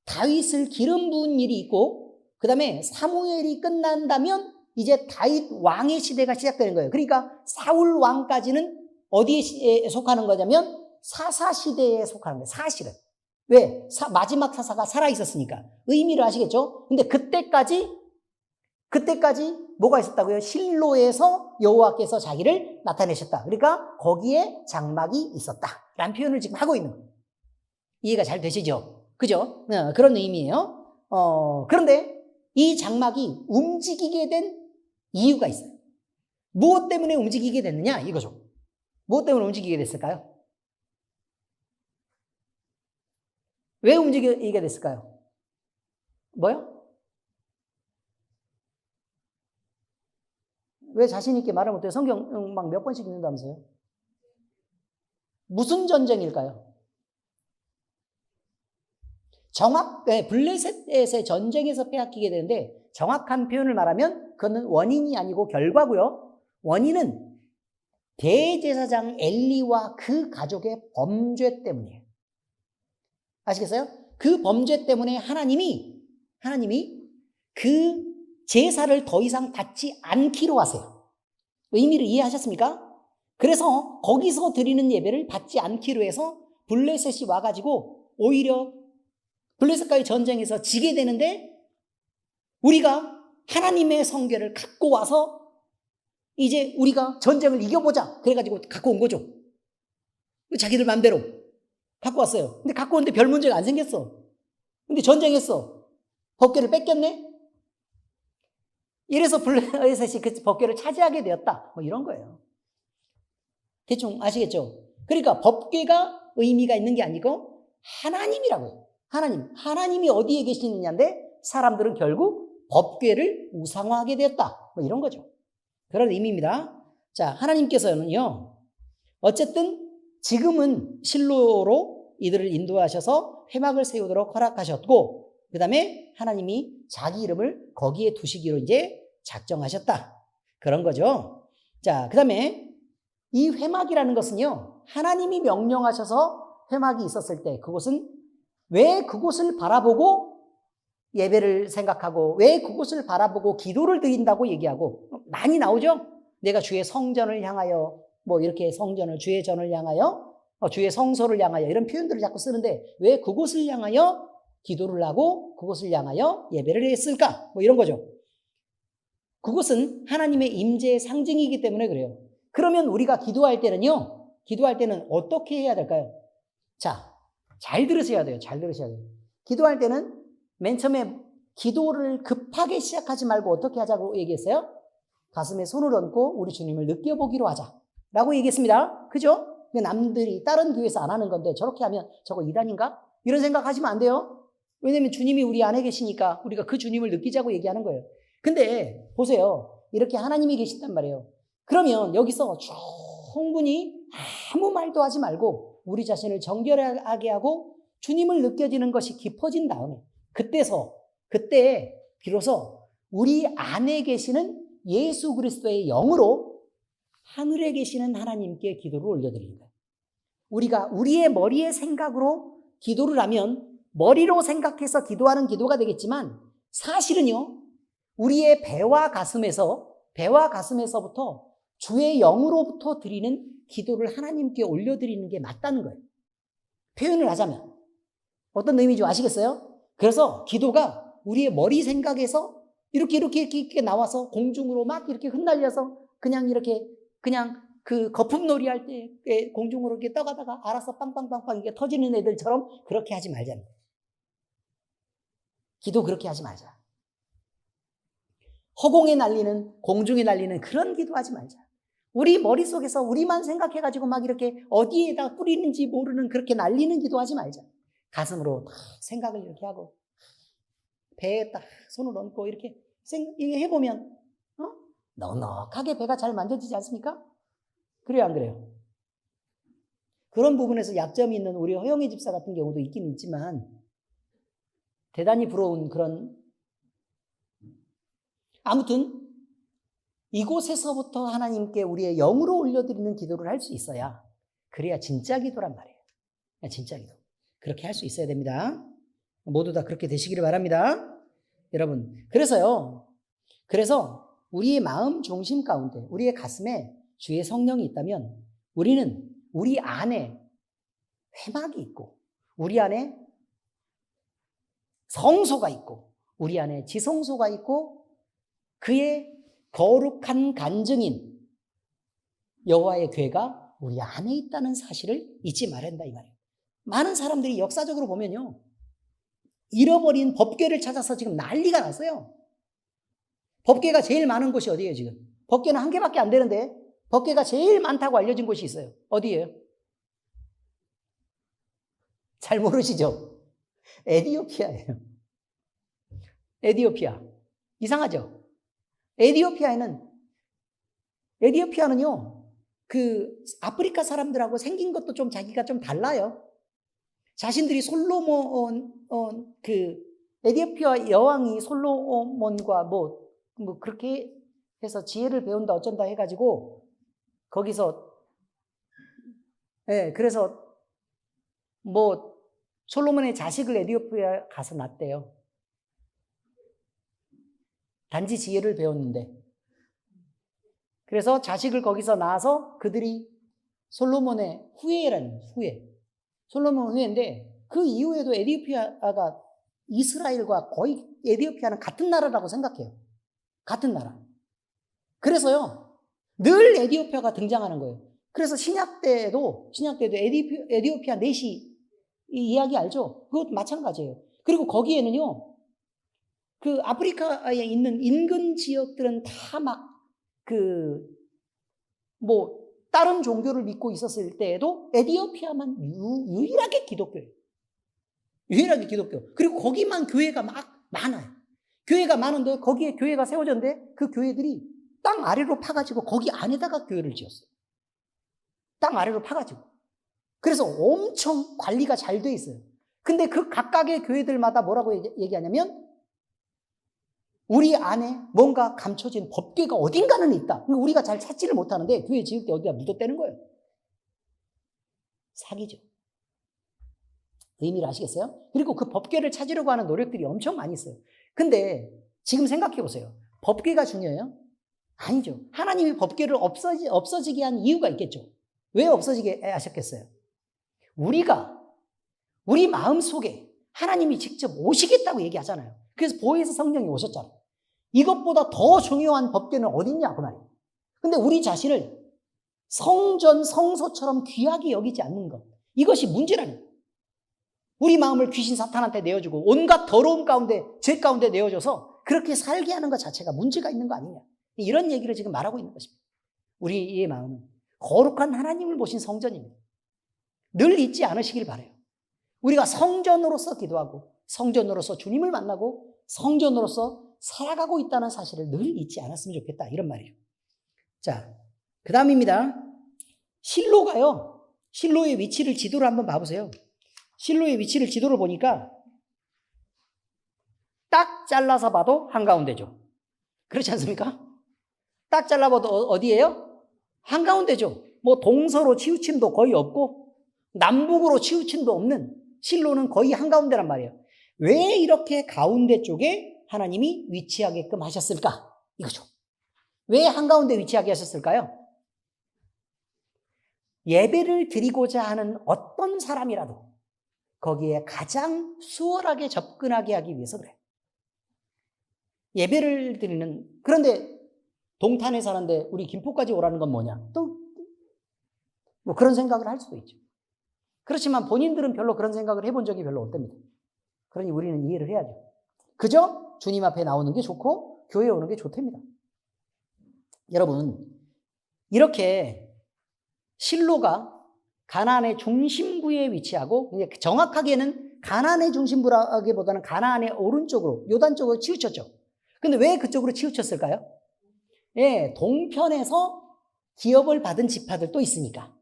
다윗을 기름 부은 일이 있고 그 다음에 사무엘이 끝난다면 이제 다윗 왕의 시대가 시작되는 거예요. 그러니까 사울 왕까지는 어디에 속하는 거냐면 사사시대에 속하는 거예요. 사실은. 왜? 마지막 사사가 살아있었으니까. 의미를 아시겠죠? 근데 그때까지 뭐가 있었다고요? 실로에서 여호와께서 자기를 나타내셨다. 그러니까 거기에 장막이 있었다. 라는 표현을 지금 하고 있는 거예요. 이해가 잘 되시죠? 그죠? 그런 의미예요. 그런데 이 장막이 움직이게 된 이유가 있어요. 무엇 때문에 움직이게 됐느냐? 이거죠. 무엇 때문에 움직이게 됐을까요? 왜 움직이게 됐을까요? 뭐요? 왜 자신 있게 말을 못해요? 성경 막 몇 번씩 읽는다면서요? 무슨 전쟁일까요? 블레셋의 전쟁에서 빼앗기게 되는데 정확한 표현을 말하면 그거는 원인이 아니고 결과고요. 원인은 대제사장 엘리와 그 가족의 범죄 때문이에요. 아시겠어요? 그 범죄 때문에 하나님이 그 제사를 더 이상 받지 않기로 하세요. 의미를 이해하셨습니까? 그래서 거기서 드리는 예배를 받지 않기로 해서 블레셋이 와가지고 오히려 블레셋과의 전쟁에서 지게 되는데 우리가 하나님의 성궤를 갖고 와서 이제 우리가 전쟁을 이겨보자. 그래가지고 갖고 온 거죠. 자기들 맘대로 갖고 왔어요. 근데 갖고 오는데 별 문제가 안 생겼어. 근데 전쟁했어. 법궤를 뺏겼네? 이래서 블레셋이 그 법궤를 차지하게 되었다. 뭐 이런 거예요. 대충 아시겠죠? 그러니까 법궤가 의미가 있는 게 아니고 하나님이라고요. 하나님이 어디에 계시느냐인데 사람들은 결국 법궤를 우상화하게 되었다. 뭐 이런 거죠. 그런 의미입니다. 자, 하나님께서는요, 어쨌든 지금은 실로로 이들을 인도하셔서 회막을 세우도록 허락하셨고, 그 다음에 하나님이 자기 이름을 거기에 두시기로 이제 작정하셨다. 그런 거죠. 자, 그 다음에 이 회막이라는 것은요, 하나님이 명령하셔서 회막이 있었을 때 그곳은 왜 그곳을 바라보고 예배를 생각하고 왜 그곳을 바라보고 기도를 드린다고 얘기하고 많이 나오죠. 내가 주의 성전을 향하여 뭐 이렇게 주의 전을 향하여 주의 성소를 향하여 이런 표현들을 자꾸 쓰는데 왜 그곳을 향하여 기도를 하고 그곳을 향하여 예배를 했을까? 뭐 이런 거죠. 그곳은 하나님의 임재의 상징이기 때문에 그래요. 그러면 우리가 기도할 때는 어떻게 해야 될까요? 자, 잘 들으셔야 돼요. 잘 들으셔야 돼요. 기도할 때는 맨 처음에 기도를 급하게 시작하지 말고 어떻게 하자고 얘기했어요? 가슴에 손을 얹고 우리 주님을 느껴보기로 하자 라고 얘기했습니다. 그죠? 남들이 다른 교회에서 안 하는 건데 저렇게 하면 저거 이단인가? 이런 생각하시면 안 돼요. 왜냐하면 주님이 우리 안에 계시니까 우리가 그 주님을 느끼자고 얘기하는 거예요. 근데 보세요. 이렇게 하나님이 계신단 말이에요. 그러면 여기서 충분히 아무 말도 하지 말고 우리 자신을 정결하게 하고 주님을 느껴지는 것이 깊어진 다음에 그때 비로소 우리 안에 계시는 예수 그리스도의 영으로 하늘에 계시는 하나님께 기도를 올려드리는 거예요. 우리가 우리의 머리의 생각으로 기도를 하면 머리로 생각해서 기도하는 기도가 되겠지만 사실은요, 우리의 배와 가슴에서부터 주의 영으로부터 드리는 기도를 하나님께 올려드리는 게 맞다는 거예요. 표현을 하자면 어떤 의미인지 아시겠어요? 그래서 기도가 우리의 머리 생각에서 이렇게 나와서 공중으로 막 이렇게 흩날려서 그냥 그 거품놀이 할 때 공중으로 이렇게 떠가다가 알아서 빵빵빵빵 이게 터지는 애들처럼 그렇게 하지 말자는 거예요. 기도 그렇게 하지 말자. 허공에 날리는, 공중에 날리는 그런 기도하지 말자. 우리 머릿속에서 우리만 생각해가지고 막 이렇게 어디에다 뿌리는지 모르는 그렇게 날리는 기도하지 말자. 가슴으로 딱 생각을 이렇게 하고 배에 딱 손을 얹고 이렇게 해보면 넉넉하게 배가 잘 만져지지 않습니까? 그래요, 안 그래요? 그런 부분에서 약점이 있는 우리 허영애 집사 같은 경우도 있긴 있지만 대단히 부러운 그런, 아무튼 이곳에서부터 하나님께 우리의 영으로 올려드리는 기도를 할 수 있어야, 그래야 진짜 기도란 말이에요. 진짜 기도. 그렇게 할 수 있어야 됩니다. 모두 다 그렇게 되시기를 바랍니다. 여러분, 그래서 우리의 마음 중심 가운데, 우리의 가슴에 주의 성령이 있다면 우리는 우리 안에 회막이 있고, 우리 안에 성소가 있고, 우리 안에 지성소가 있고, 그의 거룩한 간증인 여호와의 궤가 우리 안에 있다는 사실을 잊지 말아야 한다, 이 말이에요. 많은 사람들이 역사적으로 보면요, 잃어버린 법궤를 찾아서 지금 난리가 났어요. 법궤가 제일 많은 곳이 어디예요, 지금? 법궤는 한 개밖에 안 되는데 법궤가 제일 많다고 알려진 곳이 있어요. 어디예요? 잘 모르시죠? 에티오피아예요. 에티오피아. 이상하죠? 에티오피아는요, 그 아프리카 사람들하고 생긴 것도 좀 자기가 좀 달라요. 자신들이 에티오피아 여왕이 솔로몬과 뭐 그렇게 해서 지혜를 배운다 어쩐다 해가지고 거기서, 그래서 뭐 솔로몬의 자식을 에티오피아에 가서 낳았대요. 단지 지혜를 배웠는데. 그래서 자식을 거기서 낳아서 그들이 솔로몬의 솔로몬 후예인데, 그 이후에도 에티오피아가 이스라엘과 거의 에티오피아는 같은 나라라고 생각해요. 같은 나라. 그래서요, 늘 에티오피아가 등장하는 거예요. 그래서 신약 때도 에티오피아 넷이 이 이야기 알죠? 그것도 마찬가지예요. 그리고 거기에는요, 그 아프리카에 있는 인근 지역들은 다 다른 종교를 믿고 있었을 때에도 에티오피아만 유일하게 기독교예요. 유일하게 기독교. 그리고 거기만 교회가 막 많아요. 교회가 많은데 거기에 교회가 세워졌는데 그 교회들이 땅 아래로 파가지고 거기 안에다가 교회를 지었어요. 땅 아래로 파가지고. 그래서 엄청 관리가 잘 돼 있어요. 근데 그 각각의 교회들마다 뭐라고 얘기하냐면 우리 안에 뭔가 감춰진 법궤가 어딘가는 있다. 우리가 잘 찾지를 못하는데 교회 지을 때 어디다 묻어대는 거예요. 사기죠. 의미를 아시겠어요? 그리고 그 법궤를 찾으려고 하는 노력들이 엄청 많이 있어요. 근데 지금 생각해 보세요. 법궤가 중요해요? 아니죠. 하나님이 법궤를 없어지게 한 이유가 있겠죠. 왜 없어지게 하셨겠어요? 우리 마음속에 하나님이 직접 오시겠다고 얘기하잖아요. 그래서 보혜사 성령이 오셨잖아요. 이것보다 더 중요한 법궤는 어딨냐, 그 말이에요. 근데 우리 자신을 성전, 성소처럼 귀하게 여기지 않는 것, 이것이 문제라는 거예요. 우리 마음을 귀신 사탄한테 내어주고 온갖 더러움 가운데, 죄 가운데 내어줘서 그렇게 살게 하는 것 자체가 문제가 있는 거 아니냐, 이런 얘기를 지금 말하고 있는 것입니다. 우리의 마음은 거룩한 하나님을 모신 성전입니다. 늘 잊지 않으시길 바라요. 우리가 성전으로서 기도하고 성전으로서 주님을 만나고 성전으로서 살아가고 있다는 사실을 늘 잊지 않았으면 좋겠다. 이런 말이에요. 자, 그 다음입니다. 실로가요. 실로의 위치를 지도를 한번 봐보세요. 실로의 위치를 지도를 보니까 딱 잘라서 봐도 한가운데죠. 그렇지 않습니까? 딱 잘라봐도 어디예요? 한가운데죠. 뭐 동서로 치우침도 거의 없고 남북으로 치우침도 없는 실로는 거의 한가운데란 말이에요. 왜 이렇게 가운데 쪽에 하나님이 위치하게끔 하셨을까? 이거죠. 왜 한가운데 위치하게 하셨을까요? 예배를 드리고자 하는 어떤 사람이라도 거기에 가장 수월하게 접근하게 하기 위해서 그래요. 예배를 드리는, 그런데 동탄에 사는데 우리 김포까지 오라는 건 뭐냐? 또 뭐 그런 생각을 할 수도 있죠. 그렇지만 본인들은 별로 그런 생각을 해본 적이 별로 없답니다. 그러니 우리는 이해를 해야죠. 그저 주님 앞에 나오는 게 좋고 교회에 오는 게 좋답니다. 여러분, 이렇게 실로가 가나안의 중심부에 위치하고 정확하게는 가나안의 중심부라기보다는 가나안의 오른쪽으로 요단 쪽으로 치우쳤죠. 근데 왜 그쪽으로 치우쳤을까요? 예, 동편에서 기업을 받은 지파들도 있으니까.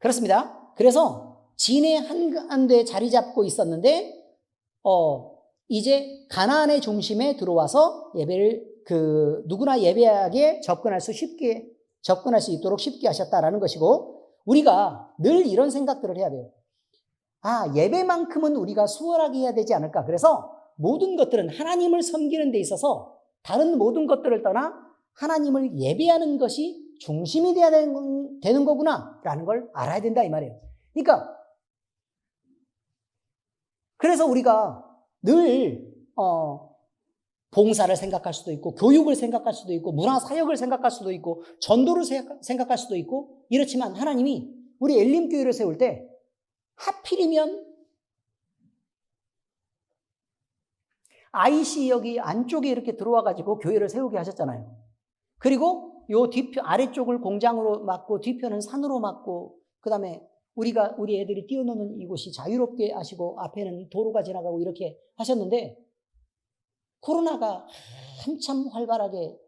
그렇습니다. 그래서 진해 한가운데 자리 잡고 있었는데 이제 가나안의 중심에 들어와서 예배를 누구나 예배하게 접근할 수 있도록 쉽게 하셨다라는 것이고, 우리가 늘 이런 생각들을 해야 돼요. 예배만큼은 우리가 수월하게 해야 되지 않을까. 그래서 모든 것들은 하나님을 섬기는 데 있어서 다른 모든 것들을 떠나 하나님을 예배하는 것이 중심이 돼야 되는 거구나 라는 걸 알아야 된다 이 말이에요. 그러니까 그래서 우리가 늘 봉사를 생각할 수도 있고 교육을 생각할 수도 있고 문화사역을 생각할 수도 있고 전도를 생각할 수도 있고 이렇지만 하나님이 우리 엘림교회를 세울 때 하필이면 IC 여기 안쪽에 이렇게 들어와가지고 교회를 세우게 하셨잖아요. 그리고 요 뒤편 아래쪽을 공장으로 막고 뒤편은 산으로 막고 그 다음에 우리 애들이 뛰어노는 이곳이 자유롭게 하시고 앞에는 도로가 지나가고 이렇게 하셨는데, 코로나가 한참 활발하게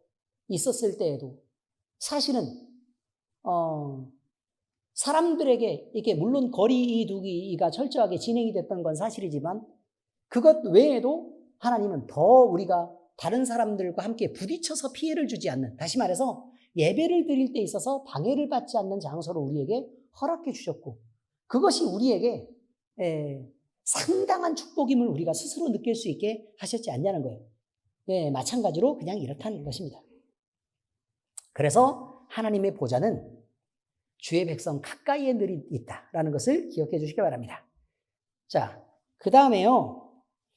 있었을 때에도 사실은 사람들에게 이렇게 물론 거리 두기가 철저하게 진행이 됐던 건 사실이지만 그것 외에도 하나님은 더 우리가 다른 사람들과 함께 부딪혀서 피해를 주지 않는, 다시 말해서 예배를 드릴 때 있어서 방해를 받지 않는 장소를 우리에게 허락해 주셨고, 그것이 우리에게 상당한 축복임을 우리가 스스로 느낄 수 있게 하셨지 않냐는 거예요. 마찬가지로 그냥 이렇다는 것입니다. 그래서 하나님의 보좌는 주의 백성 가까이에 늘 있다라는 것을 기억해 주시기 바랍니다. 자, 그 다음에요.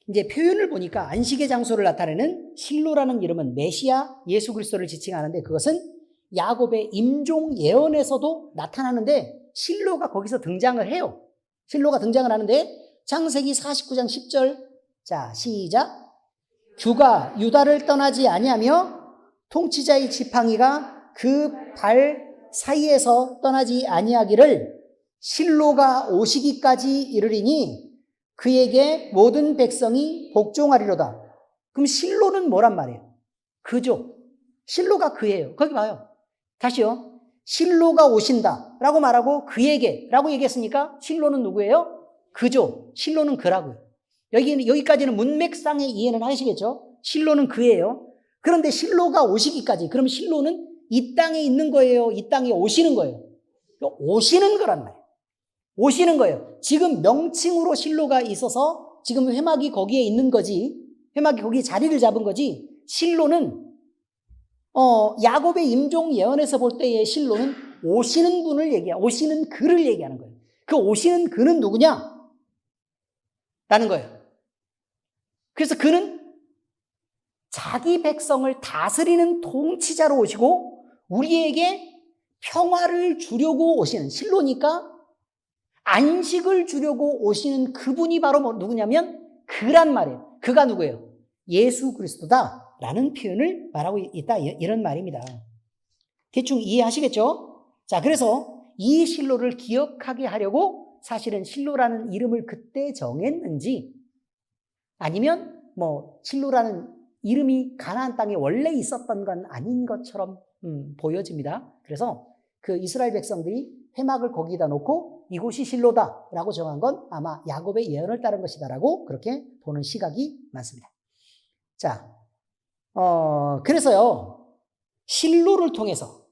이제 표현을 보니까 안식의 장소를 나타내는 실로라는 이름은 메시아 예수 그리스도를 지칭하는데, 그것은 야곱의 임종 예언에서도 나타나는데 실로가 거기서 등장을 해요. 실로가 등장을 하는데 창세기 49장 10절, 자 시작. 주가 유다를 떠나지 아니하며 통치자의 지팡이가 그 발 사이에서 떠나지 아니하기를 실로가 오시기까지 이르리니 그에게 모든 백성이 복종하리로다. 그럼 실로는 뭐란 말이에요? 그죠. 실로가 그예요. 거기 봐요. 다시요. 실로가 오신다 라고 말하고 그에게 라고 얘기했으니까 실로는 누구예요? 그죠. 실로는 그라고요. 여기까지는 문맥상의 이해는 하시겠죠? 실로는 그예요. 그런데 실로가 오시기까지, 그럼 실로는 이 땅에 있는 거예요? 이 땅에 오시는 거예요? 오시는 거란 말이에요. 오시는 거예요. 지금 명칭으로 실로가 있어서 지금 회막이 거기에 있는 거지, 회막이 거기에 자리를 잡은 거지, 실로는 야곱의 임종 예언에서 볼 때의 실로는 오시는 분을 오시는 그를 얘기하는 거예요. 그 오시는 그는 누구냐? 라는 거예요. 그래서 그는 자기 백성을 다스리는 통치자로 오시고 우리에게 평화를 주려고 오시는, 실로니까 안식을 주려고 오시는 그분이 바로 누구냐면 그란 말이에요. 그가 누구예요? 예수 그리스도다 라는 표현을 말하고 있다, 이런 말입니다. 대충 이해하시겠죠? 자, 그래서 이 실로를 기억하게 하려고 사실은 실로라는 이름을 그때 정했는지 아니면 뭐 실로라는 이름이 가나안 땅에 원래 있었던 건 아닌 것처럼 보여집니다. 그래서 그 이스라엘 백성들이 회막을 거기다 놓고 이곳이 실로다라고 정한 건 아마 야곱의 예언을 따른 것이다라고 그렇게 보는 시각이 많습니다. 자, 그래서요, 실로를 통해서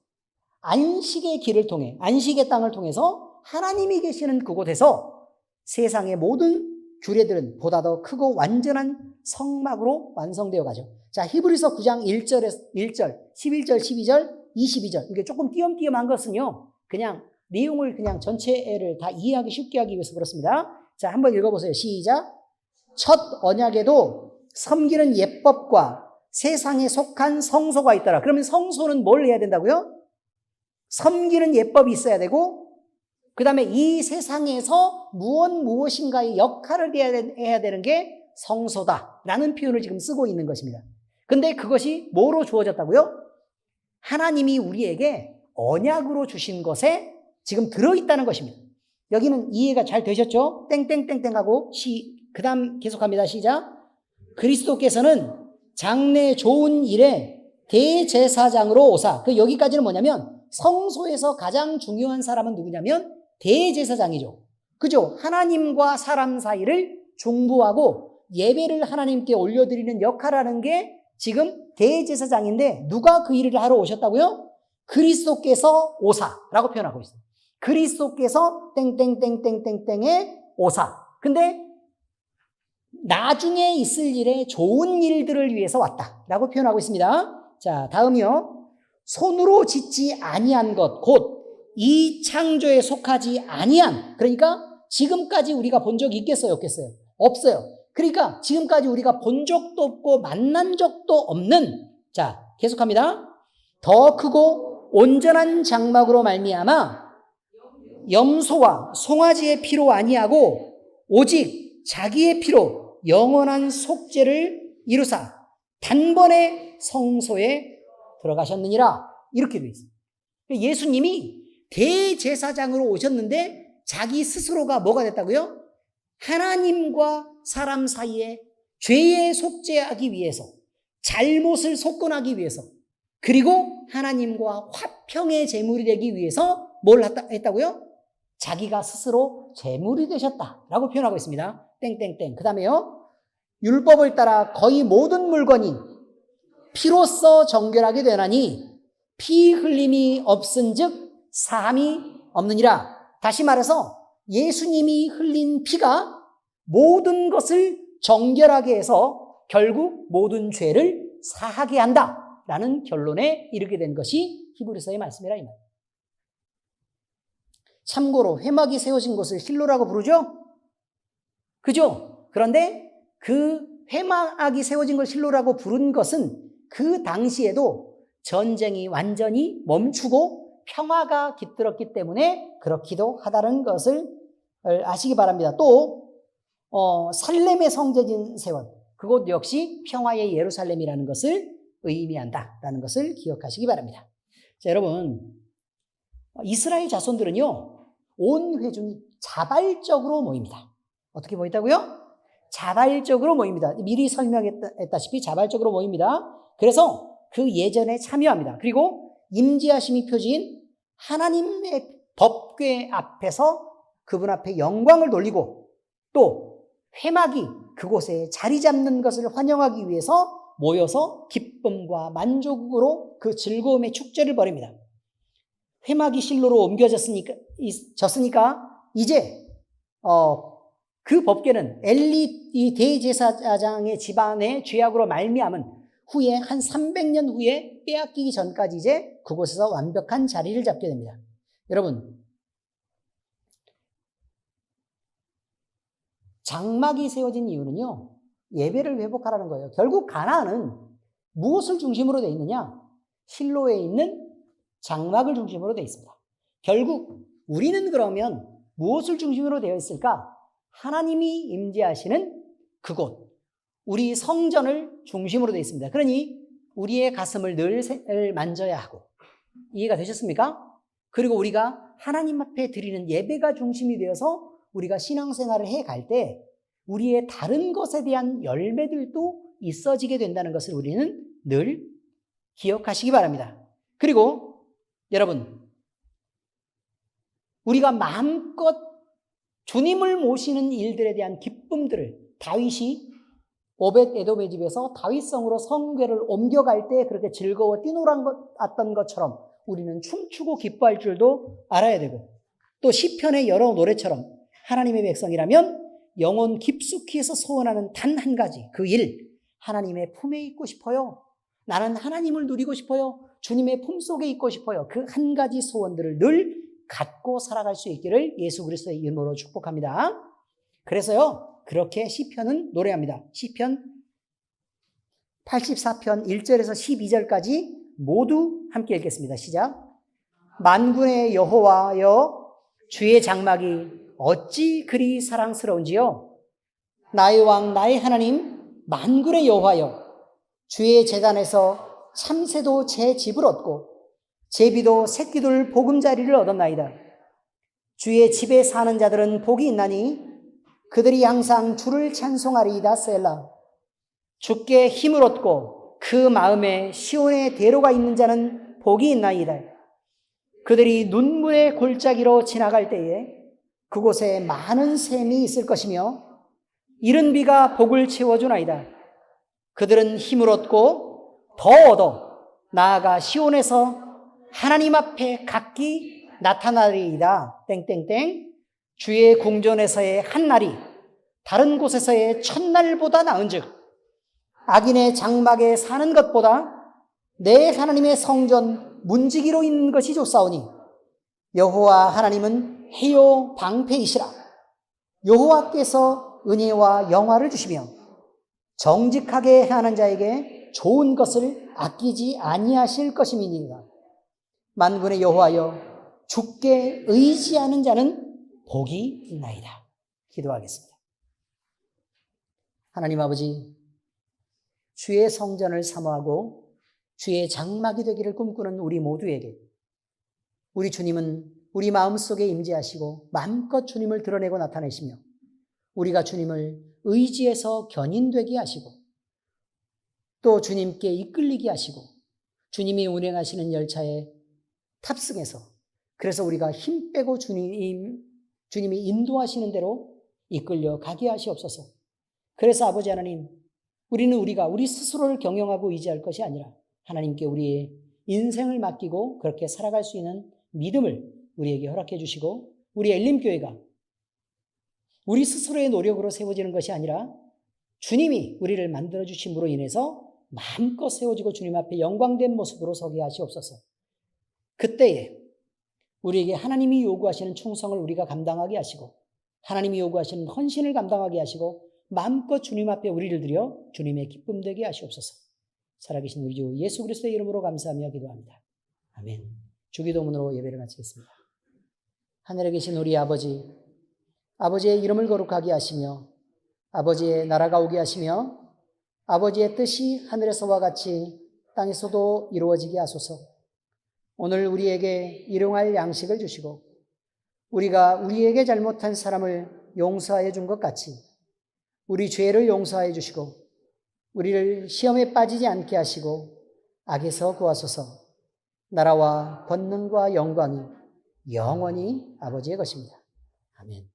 안식의 길을 통해, 안식의 땅을 통해서 하나님이 계시는 그곳에서 세상의 모든 규례들은 보다 더 크고 완전한 성막으로 완성되어 가죠. 자, 히브리서 9장 1절, 11절, 12절, 22절. 이게 조금 띄엄띄엄한 것은요, 그냥 내용을 그냥 전체를 다 이해하기 쉽게 하기 위해서 그렇습니다. 자, 한번 읽어보세요. 시작. 첫 언약에도 섬기는 예법과 세상에 속한 성소가 있더라. 그러면 성소는 뭘 해야 된다고요? 섬기는 예법이 있어야 되고, 그 다음에 이 세상에서 무엇인가의 역할을 해야 되는 게 성소다라는 표현을 지금 쓰고 있는 것입니다. 근데 그것이 뭐로 주어졌다고요? 하나님이 우리에게 언약으로 주신 것에 지금 들어있다는 것입니다. 여기는 이해가 잘 되셨죠? 땡땡땡땡하고 그 다음 계속합니다. 시작. 그리스도께서는 장래 좋은 일에 대제사장으로 오사. 여기까지는 뭐냐면 성소에서 가장 중요한 사람은 누구냐면 대제사장이죠. 그죠? 하나님과 사람 사이를 중보하고 예배를 하나님께 올려드리는 역할을 하는 게 지금 대제사장인데 누가 그 일을 하러 오셨다고요? 그리스도께서 오사라고 표현하고 있어요. 그리스도께서 땡땡땡땡땡땡의 오사. 근데 나중에 있을 일에 좋은 일들을 위해서 왔다라고 표현하고 있습니다. 자, 다음이요. 손으로 짓지 아니한 것, 곧 이 창조에 속하지 아니한, 그러니까 지금까지 우리가 본 적이 있겠어요, 없겠어요? 없어요. 그러니까 지금까지 우리가 본 적도 없고 만난 적도 없는, 자, 계속합니다. 더 크고 온전한 장막으로 말미암아 염소와 송아지의 피로 아니하고 오직 자기의 피로 영원한 속죄를 이루사 단번에 성소에 들어가셨느니라. 이렇게 되어 있어요. 예수님이 대제사장으로 오셨는데 자기 스스로가 뭐가 됐다고요? 하나님과 사람 사이에 죄에 속죄하기 위해서, 잘못을 속건하기 위해서, 그리고 하나님과 화평의 제물이 되기 위해서 뭘 했다고요? 자기가 스스로 제물이 되셨다라고 표현하고 있습니다. 땡땡땡. 그 다음에요. 율법을 따라 거의 모든 물건이 피로써 정결하게 되나니 피 흘림이 없은즉 사함이 없느니라. 다시 말해서 예수님이 흘린 피가 모든 것을 정결하게 해서 결국 모든 죄를 사하게 한다라는 결론에 이르게 된 것이 히브리서의 말씀이라 이 말이에요. 참고로 회막이 세워진 곳을 실로라고 부르죠? 그죠? 그런데 그 회막이 세워진 걸 실로라고 부른 것은 그 당시에도 전쟁이 완전히 멈추고 평화가 깃들었기 때문에 그렇기도 하다는 것을 아시기 바랍니다. 또 살렘의 성전인 세원, 그곳 역시 평화의 예루살렘이라는 것을 의미한다라는 것을 기억하시기 바랍니다. 자, 여러분, 이스라엘 자손들은요, 온 회중이 자발적으로 모입니다. 어떻게 모였다고요? 자발적으로 모입니다. 미리 설명했다시피 자발적으로 모입니다. 그래서 그 예전에 참여합니다. 그리고 임재하심이 표지인 하나님의 법궤 앞에서 그분 앞에 영광을 돌리고 또 회막이 그곳에 자리 잡는 것을 환영하기 위해서 모여서 기쁨과 만족으로 그 즐거움의 축제를 벌입니다. 회막이 실로로 옮겨졌으니까 이제 그 법궤는 엘리 이 대제사장의 집안의 죄악으로 말미암은 후에 한 300년 후에 빼앗기기 전까지 이제 그곳에서 완벽한 자리를 잡게 됩니다. 여러분, 장막이 세워진 이유는요, 예배를 회복하라는 거예요. 결국 가나안은 무엇을 중심으로 되어 있느냐? 실로에 있는 장막을 중심으로 되어 있습니다. 결국 우리는 그러면 무엇을 중심으로 되어 있을까? 하나님이 임재하시는 그곳, 우리 성전을 중심으로 되어 있습니다. 그러니 우리의 가슴을 늘 만져야 하고, 이해가 되셨습니까? 그리고 우리가 하나님 앞에 드리는 예배가 중심이 되어서 우리가 신앙생활을 해갈 때 우리의 다른 것에 대한 열매들도 있어지게 된다는 것을 우리는 늘 기억하시기 바랍니다. 그리고 여러분, 우리가 마음껏 주님을 모시는 일들에 대한 기쁨들을 다윗이 오벳 에돔의 집에서 다윗성으로 성궤를 옮겨갈 때 그렇게 즐거워 뛰놀았던 것처럼 우리는 춤추고 기뻐할 줄도 알아야 되고, 또 시편의 여러 노래처럼 하나님의 백성이라면 영혼 깊숙이에서 소원하는 단 한 가지, 그 일, 하나님의 품에 있고 싶어요. 나는 하나님을 누리고 싶어요. 주님의 품속에 있고 싶어요. 그 한 가지 소원들을 늘 갖고 살아갈 수 있기를 예수 그리스도의 이름으로 축복합니다. 그래서요, 그렇게 시편은 노래합니다. 시편 84편 1절에서 12절까지 모두 함께 읽겠습니다. 시작. 만군의 여호와여, 주의 장막이 어찌 그리 사랑스러운지요. 나의 왕 나의 하나님 만군의 여호와여, 주의 제단에서 참새도 제 집을 얻고 제비도 새끼들 보금자리를 얻었나이다. 주의 집에 사는 자들은 복이 있나니 그들이 항상 주를 찬송하리이다. 셀라. 주께 힘을 얻고 그 마음에 시온의 대로가 있는 자는 복이 있나이다. 그들이 눈물의 골짜기로 지나갈 때에 그곳에 많은 샘이 있을 것이며 이른 비가 복을 채워주나이다. 그들은 힘을 얻고 더 얻어 나아가 시온에서 하나님 앞에 각기 나타나리이다. 땡땡땡. 주의 궁전에서의 한 날이 다른 곳에서의 첫날보다 나은즉 악인의 장막에 사는 것보다 내 하나님의 성전 문지기로 있는 것이 좋사오니 여호와 하나님은 해요 방패이시라. 여호와께서 은혜와 영화를 주시며 정직하게 행하는 자에게 좋은 것을 아끼지 아니하실 것임이니라. 만군의 여호와여, 주께 의지하는 자는 복이 있나이다. 기도하겠습니다. 하나님 아버지, 주의 성전을 사모하고 주의 장막이 되기를 꿈꾸는 우리 모두에게 우리 주님은 우리 마음속에 임재하시고 마음껏 주님을 드러내고 나타내시며 우리가 주님을 의지해서 견인되게 하시고 또 주님께 이끌리게 하시고 주님이 운행하시는 열차에 탑승해서 그래서 우리가 힘 빼고 주님이 인도하시는 대로 이끌려 가게 하시옵소서. 그래서 아버지 하나님, 우리는 우리 스스로를 경영하고 의지할 것이 아니라 하나님께 우리의 인생을 맡기고 그렇게 살아갈 수 있는 믿음을 우리에게 허락해 주시고 우리 엘림교회가 우리 스스로의 노력으로 세워지는 것이 아니라 주님이 우리를 만들어 주심으로 인해서 마음껏 세워지고 주님 앞에 영광된 모습으로 서게 하시옵소서. 그때에 우리에게 하나님이 요구하시는 충성을 우리가 감당하게 하시고 하나님이 요구하시는 헌신을 감당하게 하시고 마음껏 주님 앞에 우리를 드려 주님의 기쁨 되게 하시옵소서. 살아계신 우리 주 예수 그리스도의 이름으로 감사하며 기도합니다. 아멘. 주기도문으로 예배를 마치겠습니다. 하늘에 계신 우리 아버지, 아버지의 이름을 거룩하게 하시며 아버지의 나라가 오게 하시며 아버지의 뜻이 하늘에서와 같이 땅에서도 이루어지게 하소서. 오늘 우리에게 일용할 양식을 주시고 우리가 우리에게 잘못한 사람을 용서하여 준 것 같이 우리 죄를 용서하여 주시고 우리를 시험에 빠지지 않게 하시고 악에서 구하소서. 나라와 권능과 영광이 영원히 아버지의 것입니다. 아멘.